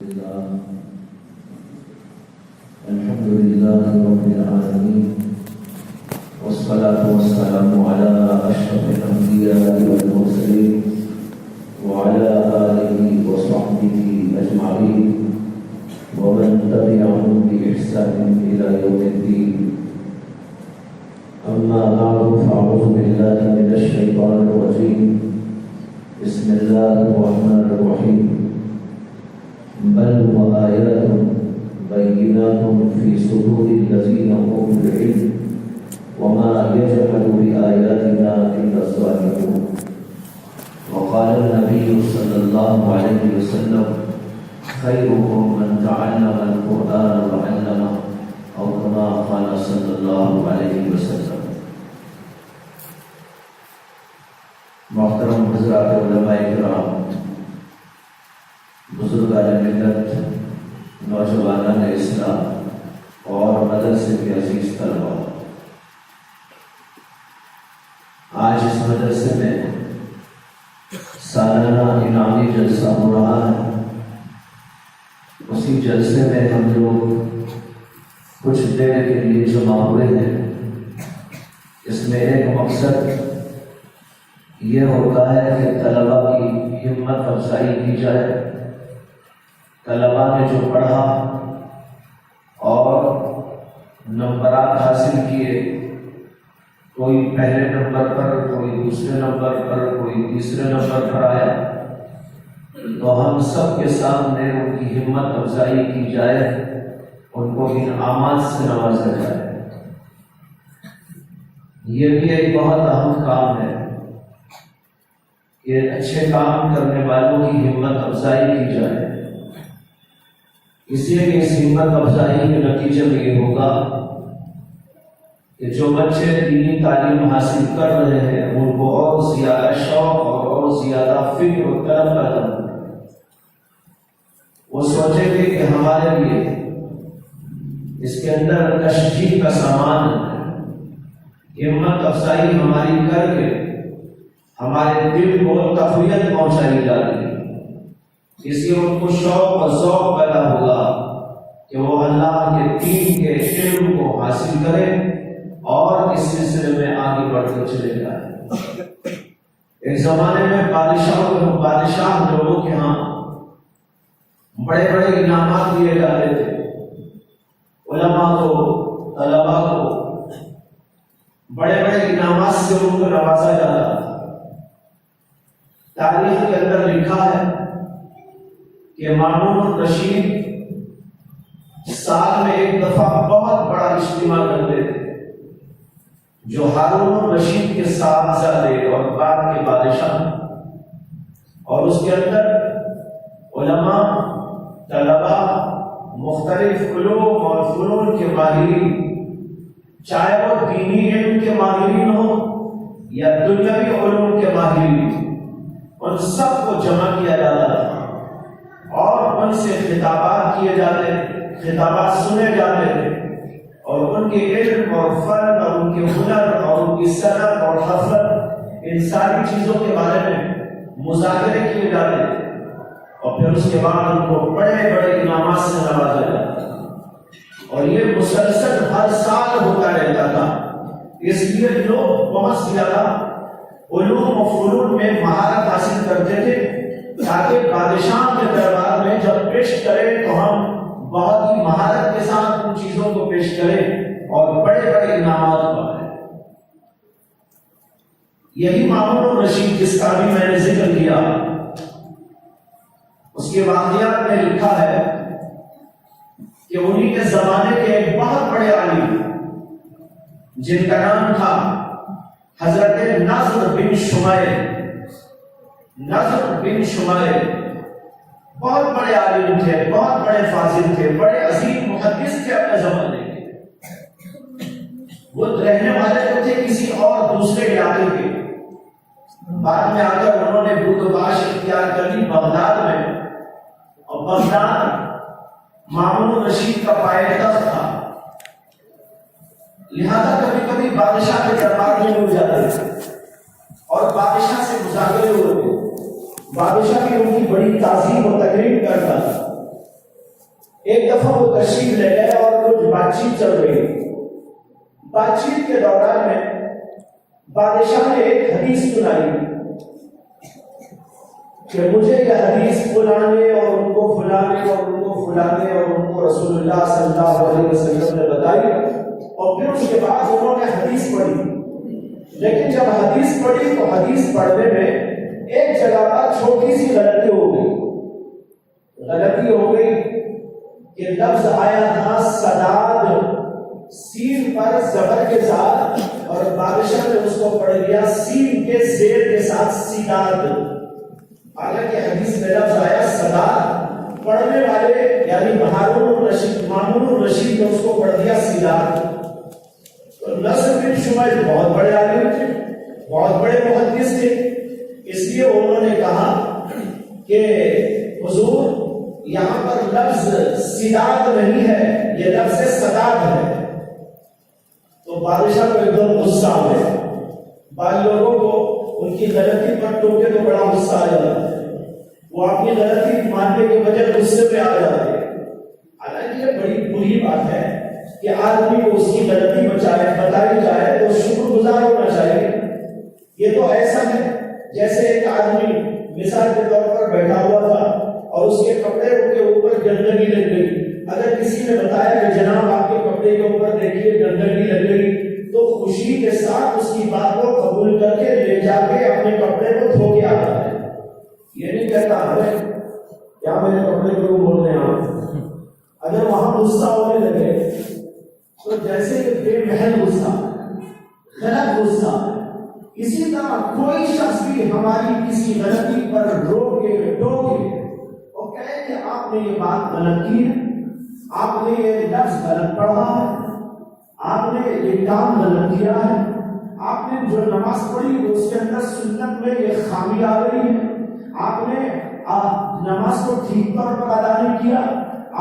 الحمد لله رب العالمين والصلاة والسلام على أشرف الأنبياء والمرسلين وعلى آله وصحبه أجمعين ومن تبعهم بإحسان إلى يوم الدين. أما بعد فأعوذ بالله من الشيطان الرجيم. بسم الله الرحمن الرحيم. بل وآيات بينات في صدور الذين أوتوا العلم وما يجحد بآياتنا إلا الظالمون. وقال النبي صلى الله عليه وسلم خيركم من تعلم القرآن وعلمه أو كما قال صلى الله عليه وسلم. محترم حضرات علماء کرام، بزرگان ملت، نوجوانان اسلام اور مدرسے کے عزیز طلبا، آج اس مدرسے میں سالانہ انعامی جلسہ ہو رہا ہے. اسی جلسے میں ہم لوگ کچھ دیر کے لیے جمع ہوئے ہیں. اس میں ایک مقصد یہ ہوتا ہے کہ طلبا کی ہمت افزائی کی جائے. طلبا نے جو پڑھا اور نمبرات حاصل کیے، کوئی پہلے نمبر پر، کوئی دوسرے نمبر پر، کوئی تیسرے نمبر پر آیا، تو ہم سب کے سامنے ان کی ہمت افزائی کی جائے، ان کو انعامات سے نوازا جائے. یہ بھی ایک بہت اہم کام ہے کہ اچھے کام کرنے والوں کی ہمت افزائی کی جائے. اس لیے کہ اس ہمت افزائی کے نتیجے میں یہ ہوگا کہ جو بچے دینی تعلیم حاصل کر رہے ہیں ان کو اور زیادہ شوق اور زیادہ فکر و طلب پیدا ہوگا. وہ سوچیں گے کہ ہمارے لیے اس کے اندر تشجیع کا سامان ہے. ہمت افزائی ہماری کر کے ہمارے دل کو تقویت پہنچائی جا رہی ہے. اس لیے ان کو شوق و ذوق پیدا ہوگا کہ وہ اللہ کے دین کے علم کو حاصل کریں اور اس سلسلے میں آگے بڑھتے چلے جائیں. ایک زمانے میں بادشاہ لوگوں کے ہاں بڑے بڑے انعامات دیے جاتے تھے. علماء کو، طلباء کو بڑے بڑے انعامات سے ان کو نوازا جاتا تھا. تاریخ کے اندر لکھا ہے کہ مامون الرشید سال میں ایک دفعہ بہت بڑا اجتماع کرتے تھے، جو ہارون الرشید کے صاحبزادے اور بعد کے بادشاہ، اور اس کے اندر علماء، طلباء، مختلف علوم اور فنون کے ماہرین، چاہے وہ دینی علم کے ماہرین ہوں یا دنیاوی علوم کے ماہرین، ان سب کو جمع کیا جاتا تھا اور ان سے خطابات کیے جاتے، خطابات سنے جاتے تھے، اور ان کے علم اور فن اور ان کے ہنر اور ان کی صنعت اور حفظت، ان ساری چیزوں کے بارے میں مذاکرے کیے جاتے تھے. اور پھر اس کے بعد ان کو بڑے بڑے انعامات سے نوازا جاتا تھا. اور یہ مسلسل ہر سال ہوتا رہتا تھا. اس لیے لوگ بہت زیادہ علوم و فنون میں مہارت حاصل کرتے تھے تاکہ بادشاہ کے دربار میں جب پیش کریں تو ہم بہت ہی مہارت کے ساتھ ان چیزوں کو پیش کریں اور بڑے بڑے انعامات پائیں. یہی مامون الرشید جس کا بھی میں نے ذکر کیا، اس کے واقعات میں لکھا ہے کہ انہی کے زمانے کے ایک بہت بڑے عالم جن کا نام تھا حضرت نضر بن شمعہ. نضر بن شمعہ بہت بڑے عالم تھے، بہت بڑے فاضل تھے، بڑے عظیم محدث تھے اپنے زمانے کے. وہ رہنے والے تھے کسی اور دوسرے علاقے کے. بعد میں آ کر انہوں نے بودباش اختیار کر لی بغداد میں، اور بغداد مامون الرشید کا پائے تخت تھا. لہذا کبھی کبھی بادشاہ کے دربار میں مل جاتے تھے اور بادشاہ سے مذاکرے ہوتے. بادشاہ کی ان کی بڑی تعظیم و تکریم کرتا تھا. ایک دفعہ وہ تشریف لے گئے اور کچھ بات چیت چل رہی تھی. بات چیت کے دوران میں بادشاہ نے ایک حدیث سنائی کہ مجھے یہ حدیث فلانے اور ان کو فلانے اور ان کو فلانے اور ان کو رسول اللہ صلی اللہ علیہ وسلم نے بتائی. اور پھر اس کے بعد انہوں نے حدیث پڑھی. لیکن جب حدیث پڑھی تو حدیث پڑھنے میں ایک جگہ پر چھوٹی سی غلطی ہو گئی. غلطی ہو گئی کہ لفظ آیا تھا سداد سین پر زبر کے ساتھ اور بادشاہ نے اس کو پڑھ لیا سین کے زیر کے ساتھ سیداد. حالانکہ حدیث میں لفظ آیا سداد، پڑھنے والے یعنی مامون الرشید نے اس کو پڑھ دیا سیداد. تو نصر بن شمعیل بہت بڑے عالم تھے، بہت بڑے محدث تھے، اس لیے انہوں نے کہا کہ حضور یہاں پر لفظ سداد نہیں ہے، یہ لفظ سداد ہے. تو بادشاہ کو ایک دم غصہ آ گیا. بعض لوگوں کو ان کی غلطی پر ٹوکے تو بڑا غصہ آ جاتا ہے، وہ اپنی غلطی ماننے کے بجائے غصے پہ آ جاتے ہیں. حالانکہ یہ بڑی بری بات ہے کہ آدمی کو اس کی غلطی بتائی جائے تو شکر گزار ہونا چاہیے. یہ تو ایسا ہے جیسے ایک آدمی مثال کے طور پر بیٹھا ہوا تھا اور اس کے کپڑے کے اوپر گندگی لگ گئی. اگر کسی نے بتایا کہ جناب آپ کے کپڑے کے اوپر دیکھیے گندگی لگ گئی تو خوشی کے ساتھ اس کی بات کو قبول کر کے لے جا کے اپنے کپڑے کو دھو کے آتا ہے. یہ نہیں کہتا ہے کیا میرے کپڑے کیوں بول رہے ہیں آپ. اگر وہاں غصہ ہونے لگے تو جیسے کہ بے محل غصہ، غلط غصہ. اسی طرح کوئی شخص بھی ہماری کسی غلطی پر روکے ٹوکے اور کہے کہ آپ نے یہ بات غلط کی ہے، آپ نے یہ لفظ غلط پڑھا ہے، آپ نے یہ کام غلط کیا ہے، آپ نے جو نماز پڑھی اس کے اندر سنت میں یہ خامی آ گئی ہے، آپ نے نماز کو ٹھیک طور پر ادا نہیں کیا،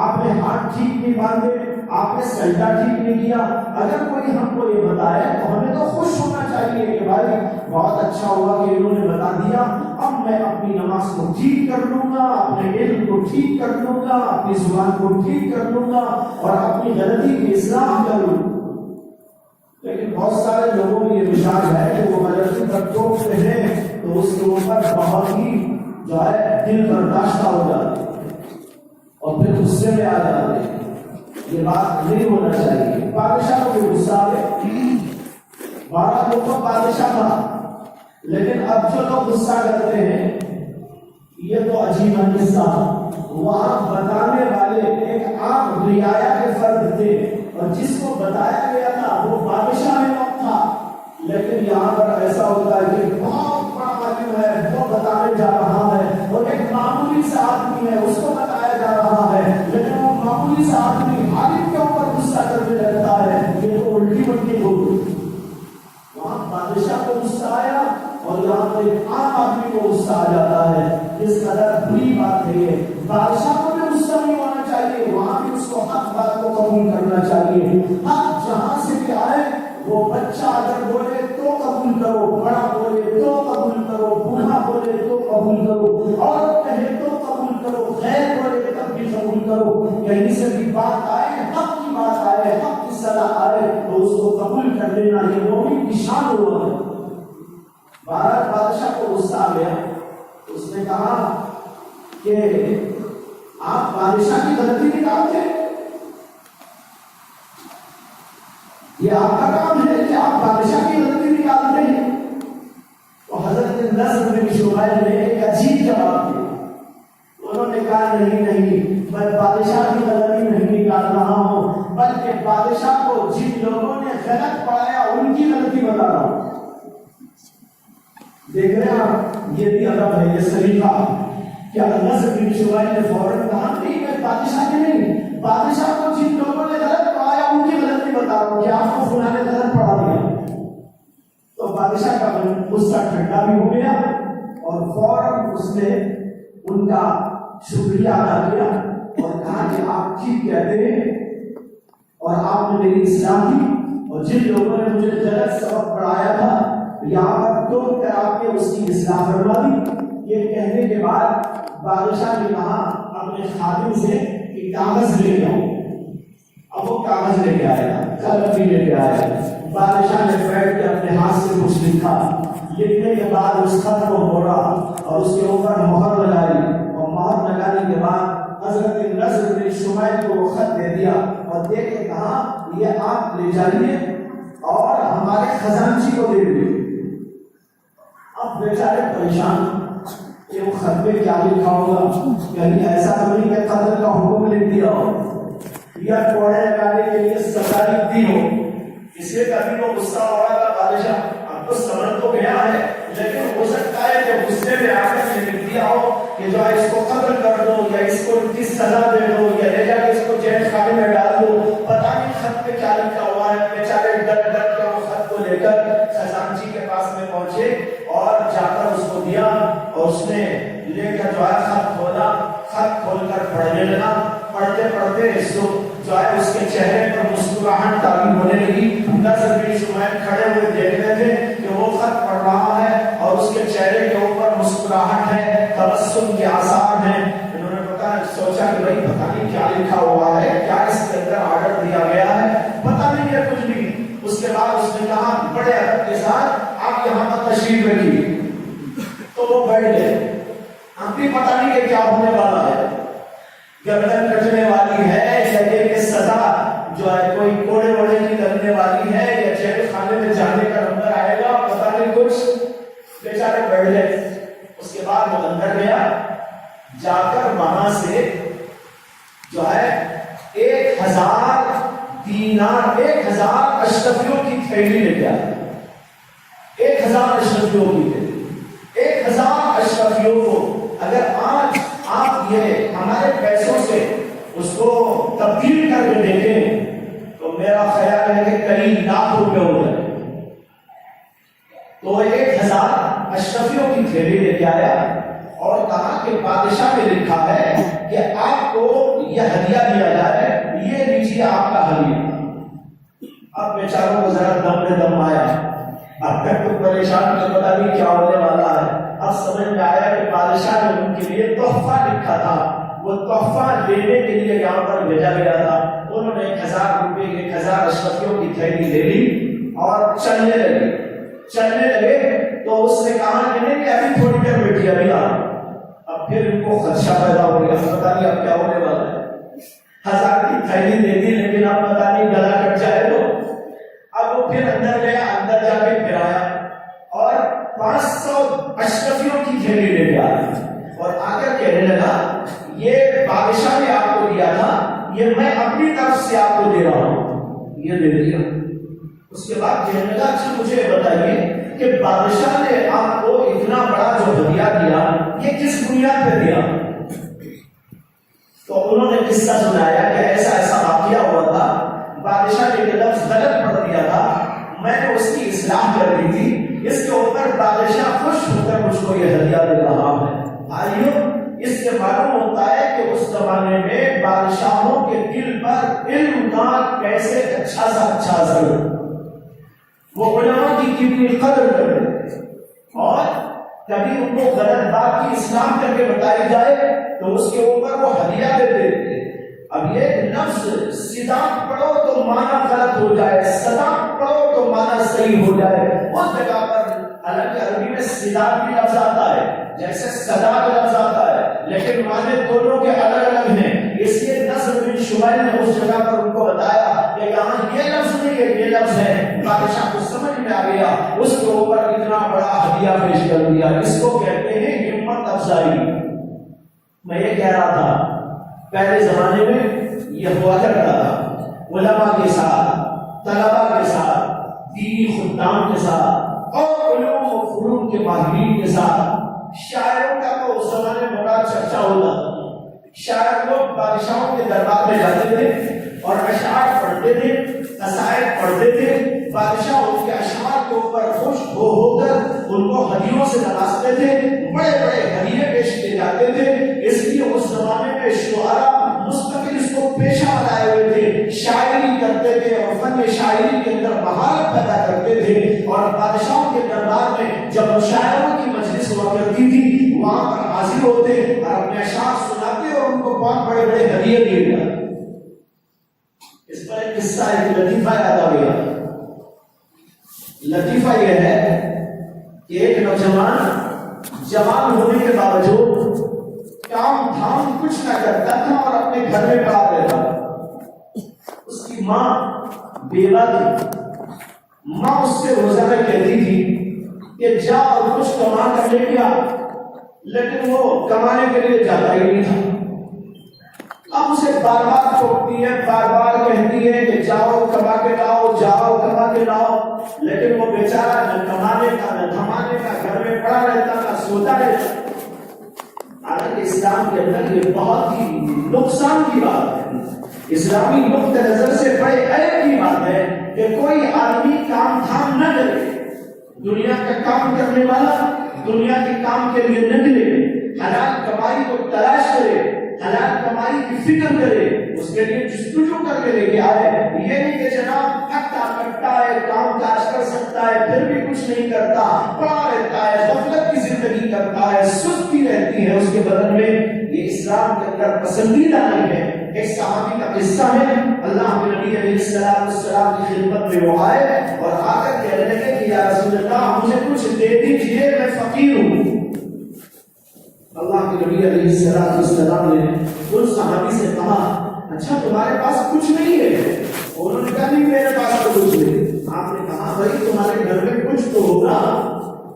آپ نے ہاتھ ٹھیک نہیں باندھے، آپ نے سجدہ ٹھیک نہیں کیا. اگر کوئی ہم کو یہ بتائے تو ہمیں تو خوش ہونا چاہیے کہ بھائی بہت اچھا ہوا کہ انہوں نے بتا دیا، اب میں اپنی نماز کو ٹھیک کر لوں گا، اپنے علم کو ٹھیک کر لوں گا، اپنی زبان کو ٹھیک کر لوں گا اور اپنی غلطی کی اصلاح کر لوں. لیکن بہت سارے لوگوں میں یہ مزاج ہے کہ وہ غلطی پر ٹوکتے ہیں تو اس کے اوپر بہت ہی جو ہے دل برداشتہ ہو جاتے اور پھر غصے میں آ جاتے ہیں. یہ بات نہیں ہونا چاہیے. بادشاہ کو بھی غصہ آ گیا. 12 لوگوں کا بادشاہ تھا، لیکن اب جو لوگ غصہ کرتے ہیں یہ تو عجیب حصہ. وہاں بتانے والے ایک عام رعایا کے فرد تھے اور جس کو بتایا گیا تھا وہ بادشاہ وقت تھا. لیکن یہاں پر ایسا ہوتا ہے کہ بہت بڑا عالم ہے وہ بتانے جا رہا ہے اور ایک معمولی سا آدمی ہے اس کو بتایا جا رہا ہے، لیکن وہ معمولی سا آدمی عالم کے اوپر غصہ کرنے لگتا ہے. یہ تو الٹی پلٹی ہو گئی. وہاں بادشاہ کو غصہ آیا اور یہاں پر ایک عام آدمی کو غصہ آ جاتا ہے. اس قدر بری بات ہے یہ. بادشاہ کو بھی غصہ نہیں ہونا چاہیے، وہاں بھی اس کو حق بات کو قبول کرنا چاہیے. حق جہاں سے بھی آئے وہ بچہ اگر بولے تو قبول کرو، بڑا بولے تو قبول کرو، بوڑھا بولے تو قبول کرو، عورت کہے تو قبول کرو، غیر بولے تب بھی قبول کرو. کہیں سے بھی بات آئے، حق کی بات آئے، حق کی صلاح آئے تو اس کو قبول کر لینا یہ مومن کی شان ہوا ہے. بادشاہ کو غصہ آ گیا. اس نے کہا کہ آپ بادشاہ کی غلطی نکالتے، یہ آپ کا کام ہے کہ آپ بادشاہ کی غلطی نکالتے ہیں. تو حضرت نصر بن شمعیل نے ایک عجیب جواب دیا. انہوں نے کہا نہیں میں بادشاہ کی غلطی نہیں نکال رہا ہوں، بلکہ بادشاہ کو جن لوگوں نے غلط پڑھایا ان کی غلطی بتا رہا ہوں. دیکھ رہے ہیں آپ، یہ بھی ادب ہے، یہ سلیقہ. کیا نصر بن شمعیل نے فوراً کہا نہیں میں بادشاہ کی نہیں، بادشاہ کو جن لوگوں نے غلط پڑھایا ان کی غلطی بتا رہا ہوں کہ آپ کو فلاں نے غلط پڑھا دیا. تو بادشاہ کا غصہ ٹھنڈا بھی ہو گیا اور فوراً اس نے ان کا شکریہ ادا کیا اور کہا کہ آپ ٹھیک کہتے ہیں اور آپ نے میری اصلاح کی اور جن لوگوں نے مجھے غلط سبق پڑھایا تھا یہاں پر توڑ کر آپ نے اس کی اصلاح کروا دی. یہ کہنے کے بعد بادشاہ نے کہا اپنے خادم سے کہ کاغذ لے کے آؤں. اب وہ کاغذ لے کے آیا, قلم بھی لے کے آیا. بادشاہ نے بیٹھ کے اپنے ہاتھ سے کچھ لکھا. لکھنے کے بعد اس خط کو موڑا اور اس کے اوپر مہر لگائی, اور مہر لگانے کے بعد حضرت نضر بن شمعیل کو وہ خط دے دیا اور دے کے کہا یہ آپ لے جائیے اور ہمارے خزانچی کو دے دیجیے. اب بیچارے پریشان کہ وہ خط میں کیا لکھا ہوگا, کہیں ایسا تو نہیں کہ قتل کا حکم لکھ دیا ہو یا کوڑے لگانے کے لیے سزا لکھ دی ہو. اس لیے کبھی وہ غصہ ہو رہا تھا بادشاہ, اب تو سمجھ تو گیا ہے, لیکن ہو سکتا ہے کہ غصے میں آ کر یہ لکھ دیا ہو کہ جو ہے اس کو قتل کر دو یا اس کو کس سزا دے دو یا لے جا کے اس کو جیل خانے میں ڈال دو. پتہ نہیں خط میں کیا لکھا ہوا ہے. بیچارے ڈر ڈر کے وہ خط کو لے کر خزانچی کے پاس میں پہنچے اور جا کر اس کو دیا, اور اس نے لے کر جو ہے خط کھولا. خط کھول کر پڑھنے لگا. پڑھتے پڑھتے جو ہے اس کے چہرے پر مسکراہٹ تاری ہونے لگی. نضر بن شمعیل کھڑے ہوئے دیکھ رہے تھے کہ وہ خط پڑھ رہا ہے اور اس کے چہرے کے اوپر مسکراہٹ ہے, تبسم کے آثار ہیں. انہوں نے سوچا کہ بھائی پتہ نہیں کیا لکھا ہوا ہے, کیا اس کے اندر آرڈر دیا گیا ہے, پتہ نہیں ہے کچھ بھی. اس کے بعد اس نے کہا بڑے ادب کے ساتھ آپ یہاں پر تشریف رکھیے. تو وہ بیٹھ گئے. ہم بھی پتہ نہیں کہ کیا ہونے والا ہے, گردن کٹنے والی ہے یا کہ سزا جو ہے کوئی کوڑے وڑے کی کرنے والی ہے یا جیل خانے میں جانے کا نمبر آئے گا, پتہ نہیں کچھ. بیچارے بیٹھ گئے. اس کے بعد وہ اندر گیا, جا کر وہاں سے جو ہے 1000 دینار 1000 اشرفیوں کی تھیلی لے کے آیا. 1000 اشرفیوں کی تھیلی. 1000 اشرفیوں کو اگر آج آپ یہ ہمارے پیسوں سے اس کو تبدیل کر کے دیکھیں تو میرا خیال ہے کہ کئی لاکھ روپے ہو جائے. تو 1000 اشرفیوں کی تھیلی لے کے آیا اور کہا کہ بادشاہ نے لکھا ہے کہ آپ کو یہ ہدیہ دیا جائے, یہ لیجیے آپ کا ہدیہ. اب بیچاروں کو ذرا دم میں دم آیا. اب تک تو پریشان کہ پتہ نہیں کیا ہونے والا ہے. اب سمجھ میں آیا کہ بادشاہ نے ان کے لیے تحفہ لکھا تھا, وہ تحفہ دینے کے لیے یہاں پر بھیجا گیا تھا. انہوں نے 1000 روپے 1000 اشرفیوں کی تھیلی لے لی اور چلنے لگے. تو اس نے کہا کہ نہیں ابھی تھوڑی دیر بیٹھی, ابھی آ. اب پھر ان کو خدشہ پیدا ہو گیا, پتہ نہیں اب کیا ہونے والا ہے. 1000 کی تھیلی دے دی لیکن اب پتہ نہیں گلا کٹ جائے تو. اب وہ پھر اندر گیا, اندر جا کے پھر آیا اور 500 اشرفیوں کی تھیلی لے کے آیا اور آ کر کہنے لگا یہ بادشاہ نے آپ کو دیا تھا, یہ میں اپنی طرف سے آپ کو دے رہا ہوں, یہ دے دیا. اس کے بعد کہنے لگا اچھا مجھے بتائیے کہ بادشاہ نے آپ کو اتنا بڑا جو ہدیہ دیا یہ کس بنیاد پہ دیا. تو انہوں نے قصہ سنایا کہ ایسا ایسا واقعہ ہوا تھا, بادشاہ نے یہ لفظ غلط پڑھ دیا تھا, میں نے اس کی اصلاح کر دی تھی, اس کے اوپر بادشاہ خوش ہو کر مجھ کو یہ ہدیہ دے رہا ہے. آئیو اس سے معلوم ہوتا ہے کہ اس زمانے میں بادشاہوں کے دل پر علم کا کیسے اچھا سا اچھا اثر, وہ علماء کی کتنی قدر کرتے اور کبھی ان کو غلط بات کی اصلاح کر کے بتائی جائے تو اس کے اوپر وہ ہدیہ دے دیتے. اب یہ لفظ صداق پڑھو تو معنی غلط ہو جائے, صداق پڑھو تو معنی صحیح ہو جائے. اس جگہ پر حالانکہ عربی میں صداق بھی لفظ آتا ہے جیسے صداق لفظ آتا ہے, لیکن معنی دونوں کے الگ الگ ہیں. اس لیے نضر بن شمعیل نے اس جگہ پر ان کو بتایا کہ یہاں یہ لفظ نہیں ہے, یہ لفظ ہے. بادشاہ کو سمجھ میں آ گیا, اس کے اوپر اتنا بڑا ہدیہ پیش کر دیا. اس کو کہتے ہیں ہمت افزائی. میں یہ کہہ رہا تھا پہلے زمانے میں یہ ہوا کرتا تھا علماء کے ساتھ, طلباء کے ساتھ, دینی خدام کے ساتھ اور علوم و فنون کے ماہرین کے ساتھ. شاعروں کا تو اس زمانے میں بڑا چرچا ہوتا تھا. شاعر لوگ بادشاہوں کے دربار میں جاتے تھے اور اشعار پڑھتے تھے, قصائد پڑھتے تھے. بادشاہ ان کے اشعار کے اوپر خوش ہو کر ان کو ہدیوں سے نوازتے تھے, بڑے بڑے ہدیے پیش کیے جاتے تھے. اس لیے اس زمانے میں شعراء مستقل اس کو پیشہ بنائے ہوئے تھے, شاعری کرتے تھے اور فن شاعری کے اندر مہارت پیدا کرتے تھے. اور بادشاہوں کے دربار میں جب مشاعروں کی مجلس ہوا کرتی تھی وہاں پر حاضر ہوتے اور اپنے اشعار سناتے اور ان کو بہت بڑے بڑے ہدیے دیے جاتے۔ اس پر ایک قصہ ایک لطیفہ یاد آ گیا۔ لطیفہ یہ ہے کہ ایک نوجوان جوان ہونے کے باوجود کام دھام کچھ نہ کرتا تھا اور اپنے گھر میں پڑا رہتا۔ اس کی ماں بیوہ تھی۔ ماں اس سے روزانہ کہتی تھی کہ جا اور کچھ کما کر لے گیا، لیکن وہ کمانے کے لیے جاتا ہی نہیں تھا۔ اب اسے بار بار ٹوکتی ہے، بار بار کہتی ہے کہ جاؤ کما کے لاؤ، جاؤ کما کے لاؤ، لیکن وہ بیچارہ نہ کمانے کا نہ دھمانے کا، گھر میں پڑا رہتا نہ سوتا رہتا۔ حالانکہ اسلام کے اندر یہ بہت ہی نقصان کی بات ہے، اسلامی نقطہ نظر سے بڑے عیب کی بات ہے کہ کوئی آدمی کام دھام نہ کرے، دنیا کا کام کرنے والا دنیا کے کام کے لیے نکلے، حلال کمائی کو تلاش کرے، حلال کمائی کی فکر کرے، اس کے لیے جستجو کر کے لے کے آئے۔ یہ نہیں کہ جناب ہٹا کٹا ہے، کام کاج کر سکتا ہے پھر بھی کچھ نہیں کرتا، پڑا رہتا ہے، غفلت کی زندگی کرتا ہے، سستی رہتی ہے اس کے بدن میں، یہ اسلام کے اندر پسندیدہ نہیں ہے۔ ایک صحابی کا قصہ ہے، اللہ کے نبی علیہ السلام کی خدمت میں وہ آئے اور آ کر کہنے لگے کہ یا رسول اللہ مجھے کچھ دے دیجیے، میں فقیر ہوں۔ اللہ کے نبی علیہ السلام نے اس صحابی سے کہا اچھا تمہارے پاس کچھ نہیں ہے؟ انہوں نے کہا نہیں میرے پاس تو کچھ نہیں۔ آپ نے کہا بھائی تمہارے گھر میں کچھ تو ہوگا،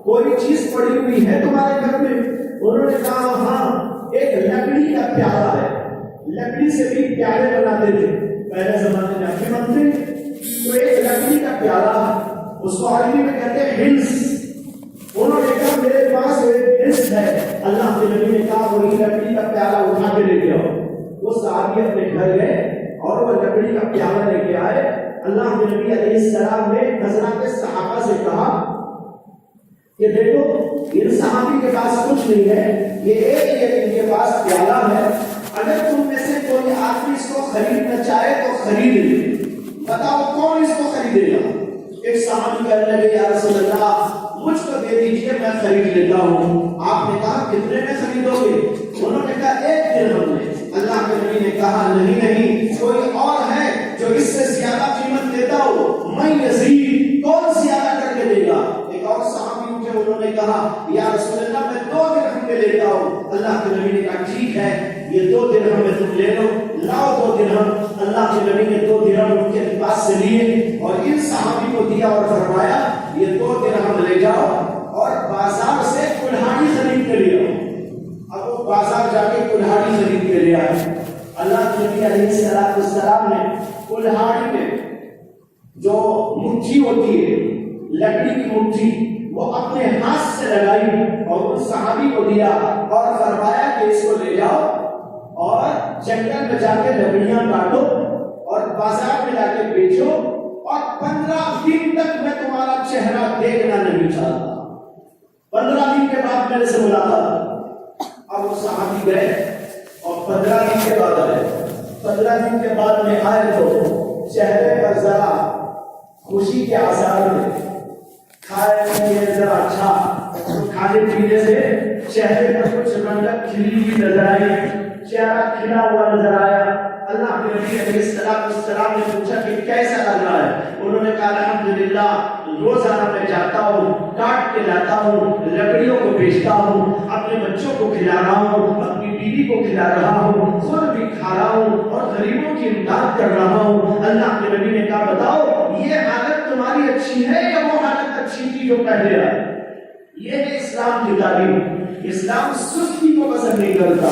کوئی چیز پڑی ہوئی ہے تمہارے گھر میں؟ انہوں نے کہا ہاں ایک لکڑی کا پیالہ ہے، لکڑی سے بھی پیالے بناتے تھے پہلے زمانے میں اپنے منتری، تو ایک لکڑی کا پیالہ اس کو عربی میں کہتے ہیں ہلس۔ انہوں نے کہا میرے پاس ایک ہلس ہے۔ اللہ کے نبی نے کہا وہی لکڑی کا پیالہ اٹھا کے لے کے آؤ۔ وہ صحابی اپنے گھر گئے اور وہ لکڑی کا پیالہ لے کے آئے۔ اللہ کے نبی علیہ السلام نے حضرات صحابہ سے کہا کہ دیکھو ان صحابی کے پاس کچھ نہیں ہے، یہ ایک ان کے پاس پیالہ ہے، اگر تم میں سے کوئی آدمی اس کو خریدنا چاہے تو خرید لے، بتاؤ کون اس کو خریدے گا؟ ایک صحابی کہنے لگے یا رسول اللہ مجھ کو دے دیجیے میں خرید لیتا ہوں۔ آپ نے کہا کتنے میں خریدو گے؟ انہوں نے کہا 1 درہم میں۔ اللہ کے نبی نے کہا نہیں کوئی اور ہے جو اس سے زیادہ قیمت دیتا ہو، میں یزید، کون زیادہ کر کے دے گا؟ ایک اور صحابی اٹھے، انہوں نے کہا یا رسول اللہ میں 2 درہم میں لیتا ہوں۔ اللہ کے نبی نے کہا ٹھیک ہے یہ 2 درہم میں تم لے لو، لاؤ 2 درہم۔ اللہ کے نبی نے 2 درہم ان کے پاس سے لیے اور ان صحابی کو دیا اور فرمایا یہ 2 درہم لے جاؤ اور بازار سے کلہاڑی خرید کے لے آؤ۔ اب وہ بازار جا کے کلہاڑی خرید کے لے آئے۔ اللہ کے نبی علیہ السلام نے کلہاڑی میں جو مٹھی ہوتی ہے لکڑی کی مٹھی وہ اپنے ہاتھ سے لگائی اور اس صحابی کو دیا اور فرمایا کہ اس کو لے جاؤ اور جنگل میں جا کے لکڑیاں کاٹو اور بازار میں جا کے بیچو اور 15 دن تک میں تمہارا چہرہ دیکھنا نہیں چاہتا۔ 15 دن کے بعد میرے سے ملاقات۔ اب وہ صحابی گئے اور 15 دن کے بعد آئے۔ 15 دن کے بعد میں آئے تو چہرے پر ذرا خوشی کے آثار تھے، کھائے پیے ذرا اچھا، کھانے پینے سے چہرے پر کچھ رنگت کھلی ہوئی نظر آئی، چہرہ کھلا ہوا نظر آیا۔ اللہ کے نبی علیہ السلام نے پوچھا کہ کیسا لگ رہا ہے؟ انہوں نے کہا الحمدللہ روزانہ میں جاتا ہوں، کاٹ کے لاتا ہوں، لکڑیوں کو بیچتا ہوں، اپنے بچوں کو کھلا رہا ہوں، اپنی بیوی کو کھلا رہا ہوں، خود بھی کھا رہا ہوں اور غریبوں کی امداد کر رہا ہوں۔ اللہ کے نبی نے کہا بتاؤ یہ حالت تمہاری اچھی ہے یا وہ حالت اچھی تھی جو پہلے آئی؟ یہ ہے اسلام کی تعلیم۔ اسلام سستی کو پسند نہیں کرتا،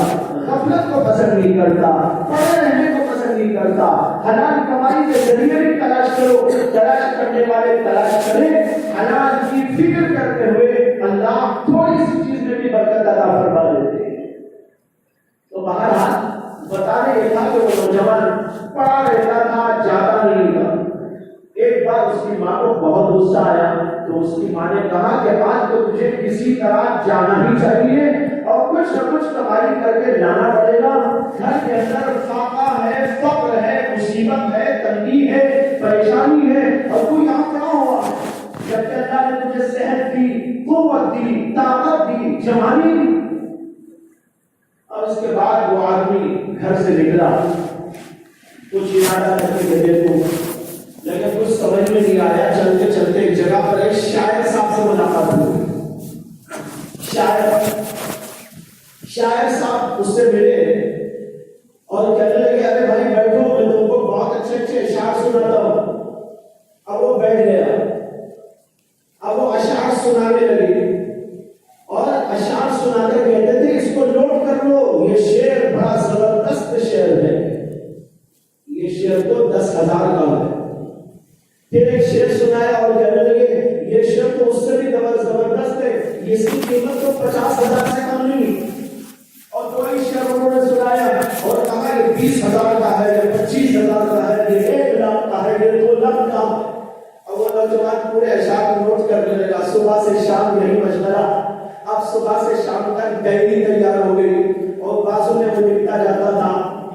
غفلت کو پسند نہیں کرتا، پڑے رہنے کو پسند نہیں کرتا۔ حلال کمائی کے ذریعے بھی تلاش کرو، تلاش کرنے والے تلاش کریں، حلال کی فکر کرتے ہوئے اللہ تھوڑی سی چیز میں بھی برکت عطا فرما دیتے ہیں۔ تو بہرحال بتانے یہ تھا کہ وہ نوجوان پڑا رہتا تھا، جاتا نہیں تھا۔ ایک بار اس کی ماں کو بہت غصہ آیا تو اس کی ماں نے کہا کہ آج تو تجھے کسی طرح جانا ہی چاہیے اور کچھ نہ کچھ کمائی کر کے لانا پڑے گا۔ گھر کے اندر فاقہ ہے، فقر ہے، مصیبت ہے، تنگی ہے، پریشانی ہے اور تو یہاں کہاں ہوا؟ جب کہ اللہ نے تجھے صحت دی، قوت دی، طاقت دی، جوانی دی، اس کے بعد وہ آدمی گھر سے نکلا، کچھ ارادہ کر کے دیکھو، لیکن کچھ سمجھ میں نہیں آیا۔ چلتے چلتے ایک جگہ پر ایک شاعر صاحب سے ملاقات ہوئی۔ شاعر صاحب اس سے ملے اور کہنے لگے ارے بھائی بیٹھو، میں تم کو بہت اچھے اچھے اشعار سناتا ہوں۔ اب وہ بیٹھ گیا، اب وہ اشعار سنانے لگے اور اشعار سنا کر کہتے تھے اس کو نوٹ کر لو، یہ شعر بڑا زبردست شعر ہے، یہ شعر تو 10,000 کا ہے۔ پھر ایک شعر سنایا اور کہنے لگے یہ شعر تو اس سے بھی زبردست ہے، اس کی قیمت تو 50,000 سے کم نہیں۔ اور کوئی شعر انہوں نے سنایا اور کہا یہ 20,000 کا ہے، یہ 25,000 کا ہے، یہ 1,00,000 کا ہے، یہ 2,00,000 کا۔ اور وہ نوجوان پورے اشعار نوٹ کرنے لگا۔ صبح سے شام یہی مشغلہ، اب صبح سے شام تک ڈائری تیار ہو گئی اور بازو میں وہ لکھتا جاتا تھا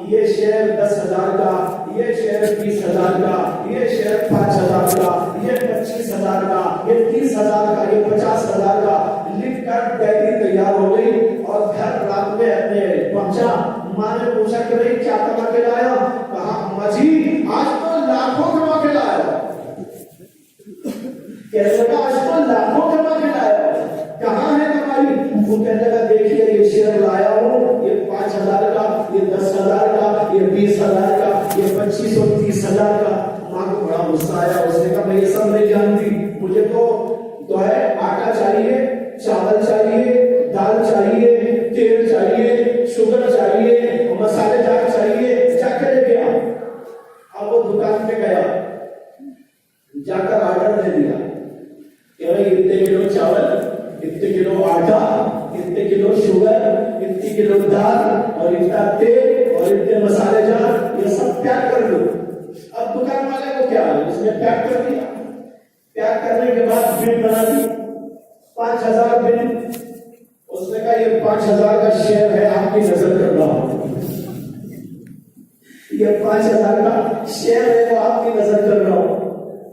یہ شعر 10,000 کا، یہ شعر 20,000 کا، یہ شعر 5,000 کا، یہ 25,000 کا، یہ 30,000 کا، یہ 50,000 کا۔ لکھ کر ڈائری تیار ہو گئی اور گھر رات میں اپنے پہنچا۔ ماں نے پوچھا کہ بھائی کیا کما کے لایا؟ کہا اما جی آج تو لاکھوں کما کے لایا۔ کہنے لگا آج تو لاکھوں کما کے لایا، کہاں ہے کمائی؟ وہ کہنے لگا دیکھیے یہ شعر لایا ہوں، یہ 5,000 کا، یہ 10,000 کا، یہ 20,000 کا، یہ 25 اور 30,000 کا۔ ماں کو بڑا غصہ آیا، اس نے کہا میں یہ سب نہیں جانتی، مجھے تو ہے آٹا چاہیے، چاول چاہیے، دال چاہیے، تیل چاہیے، شوگر چاہیے، مسالے جار چاہیے، جا کے لے گیا۔ اب وہ دکان پہ گیا، جا کر آرڈر دے دیا کہ بھائی اتنے کلو چاول، اتنے کلو آٹا، اتنے کلو شوگر، اتنی کلو دال اور اتنا تیل اور اتنے مسالے جار، یہ سب پیک کر دو۔ اب دکان والے کو کیا ہے، اس نے پیک کر دیا۔ پیک کرنے کے بعد بل بنا دی، 5,000 بل۔ اس نے کہا یہ 5,000 کا شعر ہے، آپ کی نظر کر رہا ہوں، یہ 5,000 کا شعر ہے وہ آپ کی نظر کر رہا ہوں۔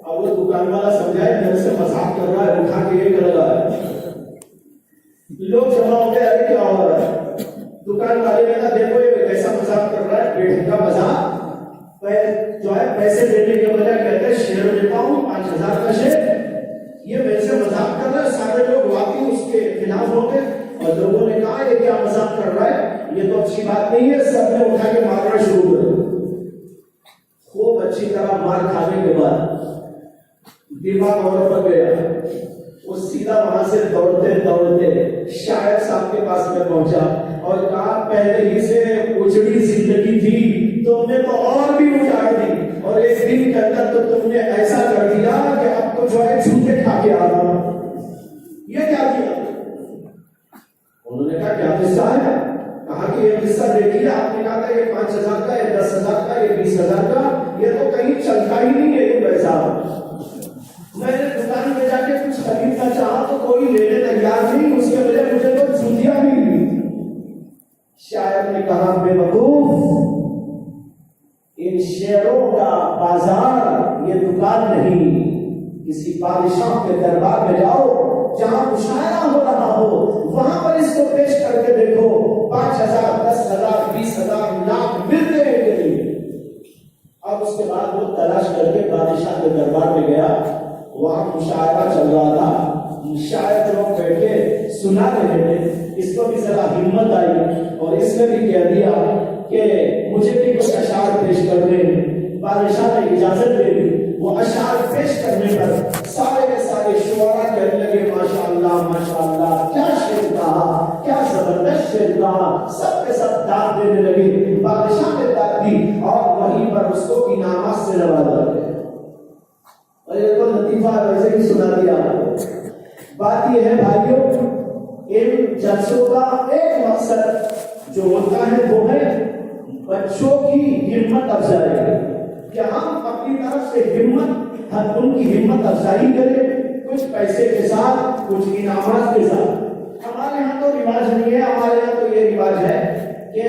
اب وہ دکان والا سمجھائے میرے سے مذاق کر رہا ہے، اٹھا کے ایک لگا ہے۔ لوگ جمع ہو گئے، ارے کیا ہو رہا ہے؟ دکان والے نے کہا دیکھو یہ کیسا مذاق کر رہا ہے، بیٹھے کا مذاق جو ہے پیسے دینے کے بجائے کہتے ہیں شعر دیتا ہوں 5,000 کا شعر، یہ میرے سے مذاق کر رہا ہے۔ سارے لوگ واقعی اس کے خلاف ہو گئے اور لوگوں نے کہا یہ کیا مذاق کر رہا ہے، یہ تو اچھی بات نہیں ہے۔ سب نے اٹھا کے مارنا شروع کر، خوب اچھی طرح مار کھانے کے بعد دماغ اور پر گیا، وہ سیدھا وہاں سے دوڑتے دوڑتے شاعر صاحب کے پاس میں پہنچا اور کہا پہلے ہی سے اجڑی زندگی تھی، تم نے تو اور بھی اجاڑ دی، اور ایک دن کے اندر تو تم نے ایسا کر دیا کہ اب تو جو ہے جھوٹے کھا کے آ رہا۔ یہ کیا کیا؟ انہوں نے کہا کیا قصہ ہے؟ کہا کہ یہ قصہ دیکھیے، آپ نے کہا تھا یہ 5,000 کا، یہ 10,000 کا، یہ 20,000 کا، یہ تو کہیں چلتا ہی نہیں ہے یہ پیسہ۔ میں نے دکان میں جا کے کچھ خریدنا چاہا تو کوئی لینے تیار نہیں، اس کے بجائے مجھے تو جوتیاں بھی ملی۔ شاعر نے کہا بے وقوف، ان شعروں کا بازار یہ دکان نہیں، کسی بادشاہ کے دربار میں جاؤ جہاں مشاعرہ ہو رہا ہو، وہاں پر اس کو پیش کر کے دیکھو، 5,000 10,000 20,000 لاکھ ملتے ہیں کہ نہیں۔ اب اس کے بعد وہ تلاش کر کے بادشاہ کے دربار میں گیا، وہاں مشاعرہ چل رہا تھا، شاعر لوگ بیٹھ کے سنا رہے تھے، اس کو بھی ذرا ہمت آئی اور اس نے بھی کہہ دیا کہ مجھے بھی کچھ اشعار پیش کر دیں۔ بادشاہ نے اجازت دے دی، وہ اشعار پیش کرنے پر سارے کے سارے شعراء کہنے لگے ماشاءاللہ کیا شعر کہا، کیا زبردست شعر کہا، سب کے سب داد دینے لگے۔ بادشاہ نے داد دی اور وہیں پر اس کو انعامات سے نوازا گیا۔ اور یہ تو لطیفہ ویسے ہی سنا دیا۔ بات یہ ہے بھائیوں، ان جلسوں کا ایک مقصد جو ہوتا ہے وہ ہے بچوں کی ہمت افزائی، کہ ہم اپنی طرف سے ان کی ہمت افزائی کریں، کچھ پیسے کے ساتھ، کچھ انعامات کے ساتھ۔ ہمارے یہاں تو رواج نہیں ہے، ہمارے یہاں تو یہ رواج ہے کہ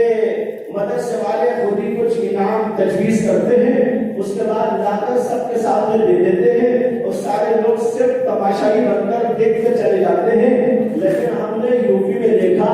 مدرسے والے خود ہی کچھ انعام تجویز کرتے ہیں، اس کے بعد لا کر سب کے سامنے دے دیتے ہیں اور سارے لوگ صرف تماشائی بن کر دیکھ کر چلے جاتے ہیں۔ لیکن ہم نے یو پی میں دیکھا،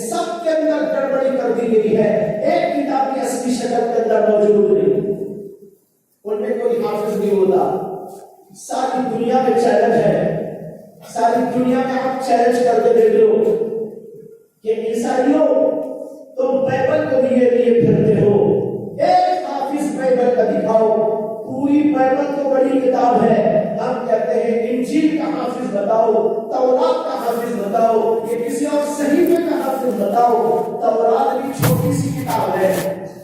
سب کے اندر گڑبڑی کر دی گئی ہے، ایک کتاب کی اصلی شکل کے اندر موجود نہیں، ان میں کوئی حافظ نہیں ہوتا۔ ساری دنیا میں چیلنج ہے، ساری دنیا میں آپ چیلنج کر کے دیکھ لو کہ عیسائیوں تم بائبل کو لیے پھرتے ہو، ایک حافظ بائبل کا دکھاؤ، پوری بائبل تو بڑی کتاب ہے، ہم کہتے ہیں انجیل کا حافظ بتاؤ، تورات کا حافظ بتاؤ، یہ کسی اور صحیفے کا حافظ بتاؤ۔ تورات بھی چھوٹی سی کتاب ہے،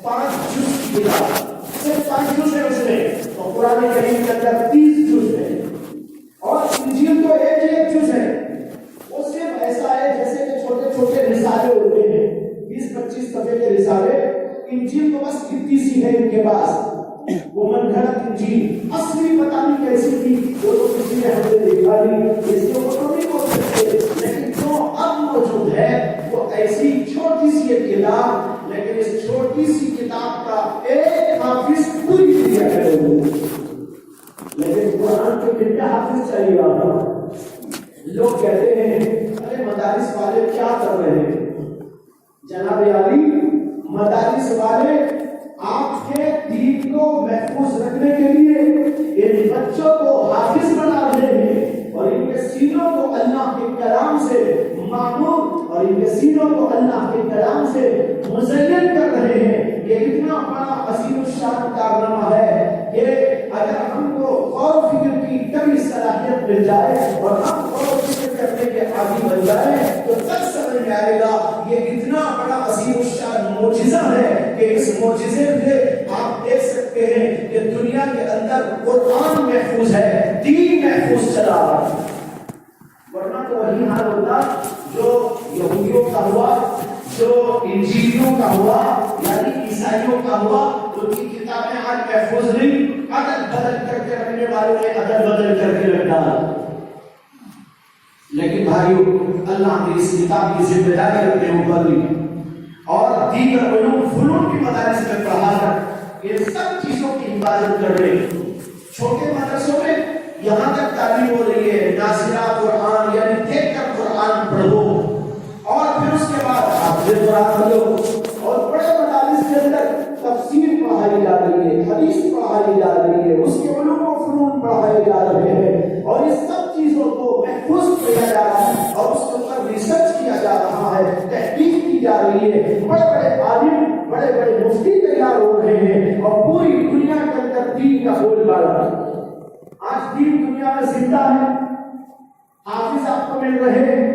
5 جز کی کتاب، صرف 5 جز ہے اس میں، اور قرآن کریم کے اندر 30 جز ہے، اور انجیل تو ایک جز ہے، وہ صرف ایسا ہے جیسے کہ چھوٹے چھوٹے رسالے ہوتے ہیں، 20-25 صفحے کے رسالے۔ انجیل تو بس اتنی سی ہے ان کے پاس، وہ من گھڑت انجیل، اصلی پتہ نہیں کیسی تھی، وہ تو کسی نے ہمیں دیکھا نہیں، اس کو وہ تو نہیں بول سکتے، لیکن جو اب موجود ہے وہ ایسی چھوٹی سی ایک کتاب، لیکن اس چھوٹی سی کتاب کا ایک حافظ پوری دنیا کے لوگوں، لیکن قرآن کے کتنے حافظ چاہیے آپ؟ لوگ کہتے ہیں ارے مدارس والے کیا کر رہے ہیں؟ جناب عالی، مدارس والے آپ کے دین کو محفوظ رکھنے کے لیے ان بچوں کو حافظ بنا رہے ہیں، اور ان کے سینوں کو اللہ کے کلام سے معمور، اور ان کے سینوں کو اللہ کے کلام سے مزین کر رہے ہیں۔ یہ اتنا بڑا عظیم الشان کارنامہ ہے کہ اگر ہم کو غور و فکر کی کبھی صلاحیت مل جائے اور ہم غور و فکر کرنے کے عادی بن جائیں تو تب سمجھ میں آئے گا یہ اتنا بڑا عظیم الشان معجزہ ہے کہ اس معجزے میں آپ دیکھ سکتے ہیں کہ دنیا کے اندر قرآن محفوظ ہے، دین محفوظ چلا رہا ہے، ورنہ تو وہی حال ہوتا جو یہودیوں کا ہوا، جو انجیلیوں کا ہوا، یعنی عیسائیوں کا ہوا، ان کی کتابیں آج محفوظ نہیں، عدل بدل کر کے رکھنے والوں نے عدل بدل کر کے رکھ ڈالا۔ لیکن بھائیو، اللہ نے اس کتاب کی ذمہ داری اپنے اوپر لی اور دیگر علوم فنون کی مدارس میں پڑھا کر ان سب چیزوں کی حفاظت کر رہے ہیں۔ چھوٹے مدرسوں میں یہاں تک تعلیم ہو رہی ہے ناصرہ قرآن، یعنی دیکھ کر قرآن پڑھو اور پھر اس کے بعد حافظ قرآن پڑھو، اور بڑے مدارس کے اندر تفسیر پڑھائی جا رہی ہے، حدیث پڑھائی جا رہی ہے، اس کے علوم و فنون پڑھائے جا رہے ہیں، اور اس سب چیزوں کو محفوظ کیا جا رہا ہے اور اس کے اوپر ریسرچ کیا جا رہا ہے، تحقیق کی جا رہی ہے، بڑے بڑے عالم، بڑے بڑے مفتی تیار ہو رہے ہیں، اور پوری دنیا کے اندر دین کا بول بالا ہے۔ آج دین دنیا میں زندہ ہے، حافظ آپ کو مل رہے ہیں،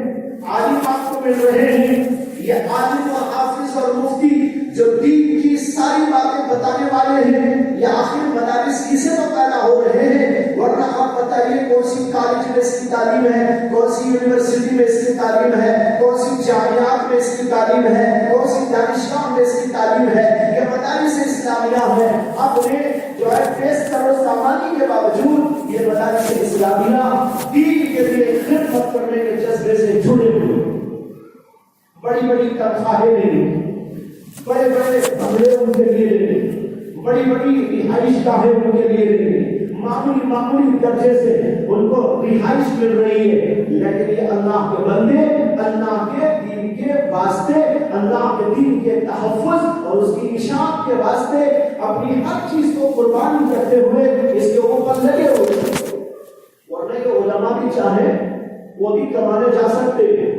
عالم آپ کو مل رہے ہیں، یہ عالم اور حافظ اور مفتی جو دین کی ساری باتیں بتانے والے ہیں، یہ آخر مدارس کسے تو پیدا ہو رہے ہیں، ورنہ آپ بتائیے کون سی کالج میں اس کی تعلیم ہے، کون سی یونیورسٹی میں اس کی تعلیم ہے، کون سی جامعات میں اس کی تعلیم ہے، کون سی دانشگاہ میں اس کی تعلیم ہے؟ یہ مدارس اسلامیہ ہے۔ اپنے جو ہے فیس کرو سامانی کے باوجود یہ مدارس اسلامیہ دین کے لیے خدمت کرنے کے جذبے سے جڑے ہوئے، بڑی بڑی تنخواہیں لیں، بڑے بڑے بنگلے ان کے لیے لیں، بڑی بڑی رہائش گاہیں ان کے لیے لیں، معمولی درجے سے ان کو رہائش مل رہی ہے، لیکن یہ اللہ کے بندے اللہ کے دین کے واسطے، اللہ کے دین کے تحفظ اور اس کی اشاعت کے واسطے اپنی ہر چیز کو قربانی کرتے ہوئے اس کے اوپر لگے ہوئے ہیں۔ ورنہ یہ علماء بھی چاہے وہ بھی کمانے جا سکتے ہیں،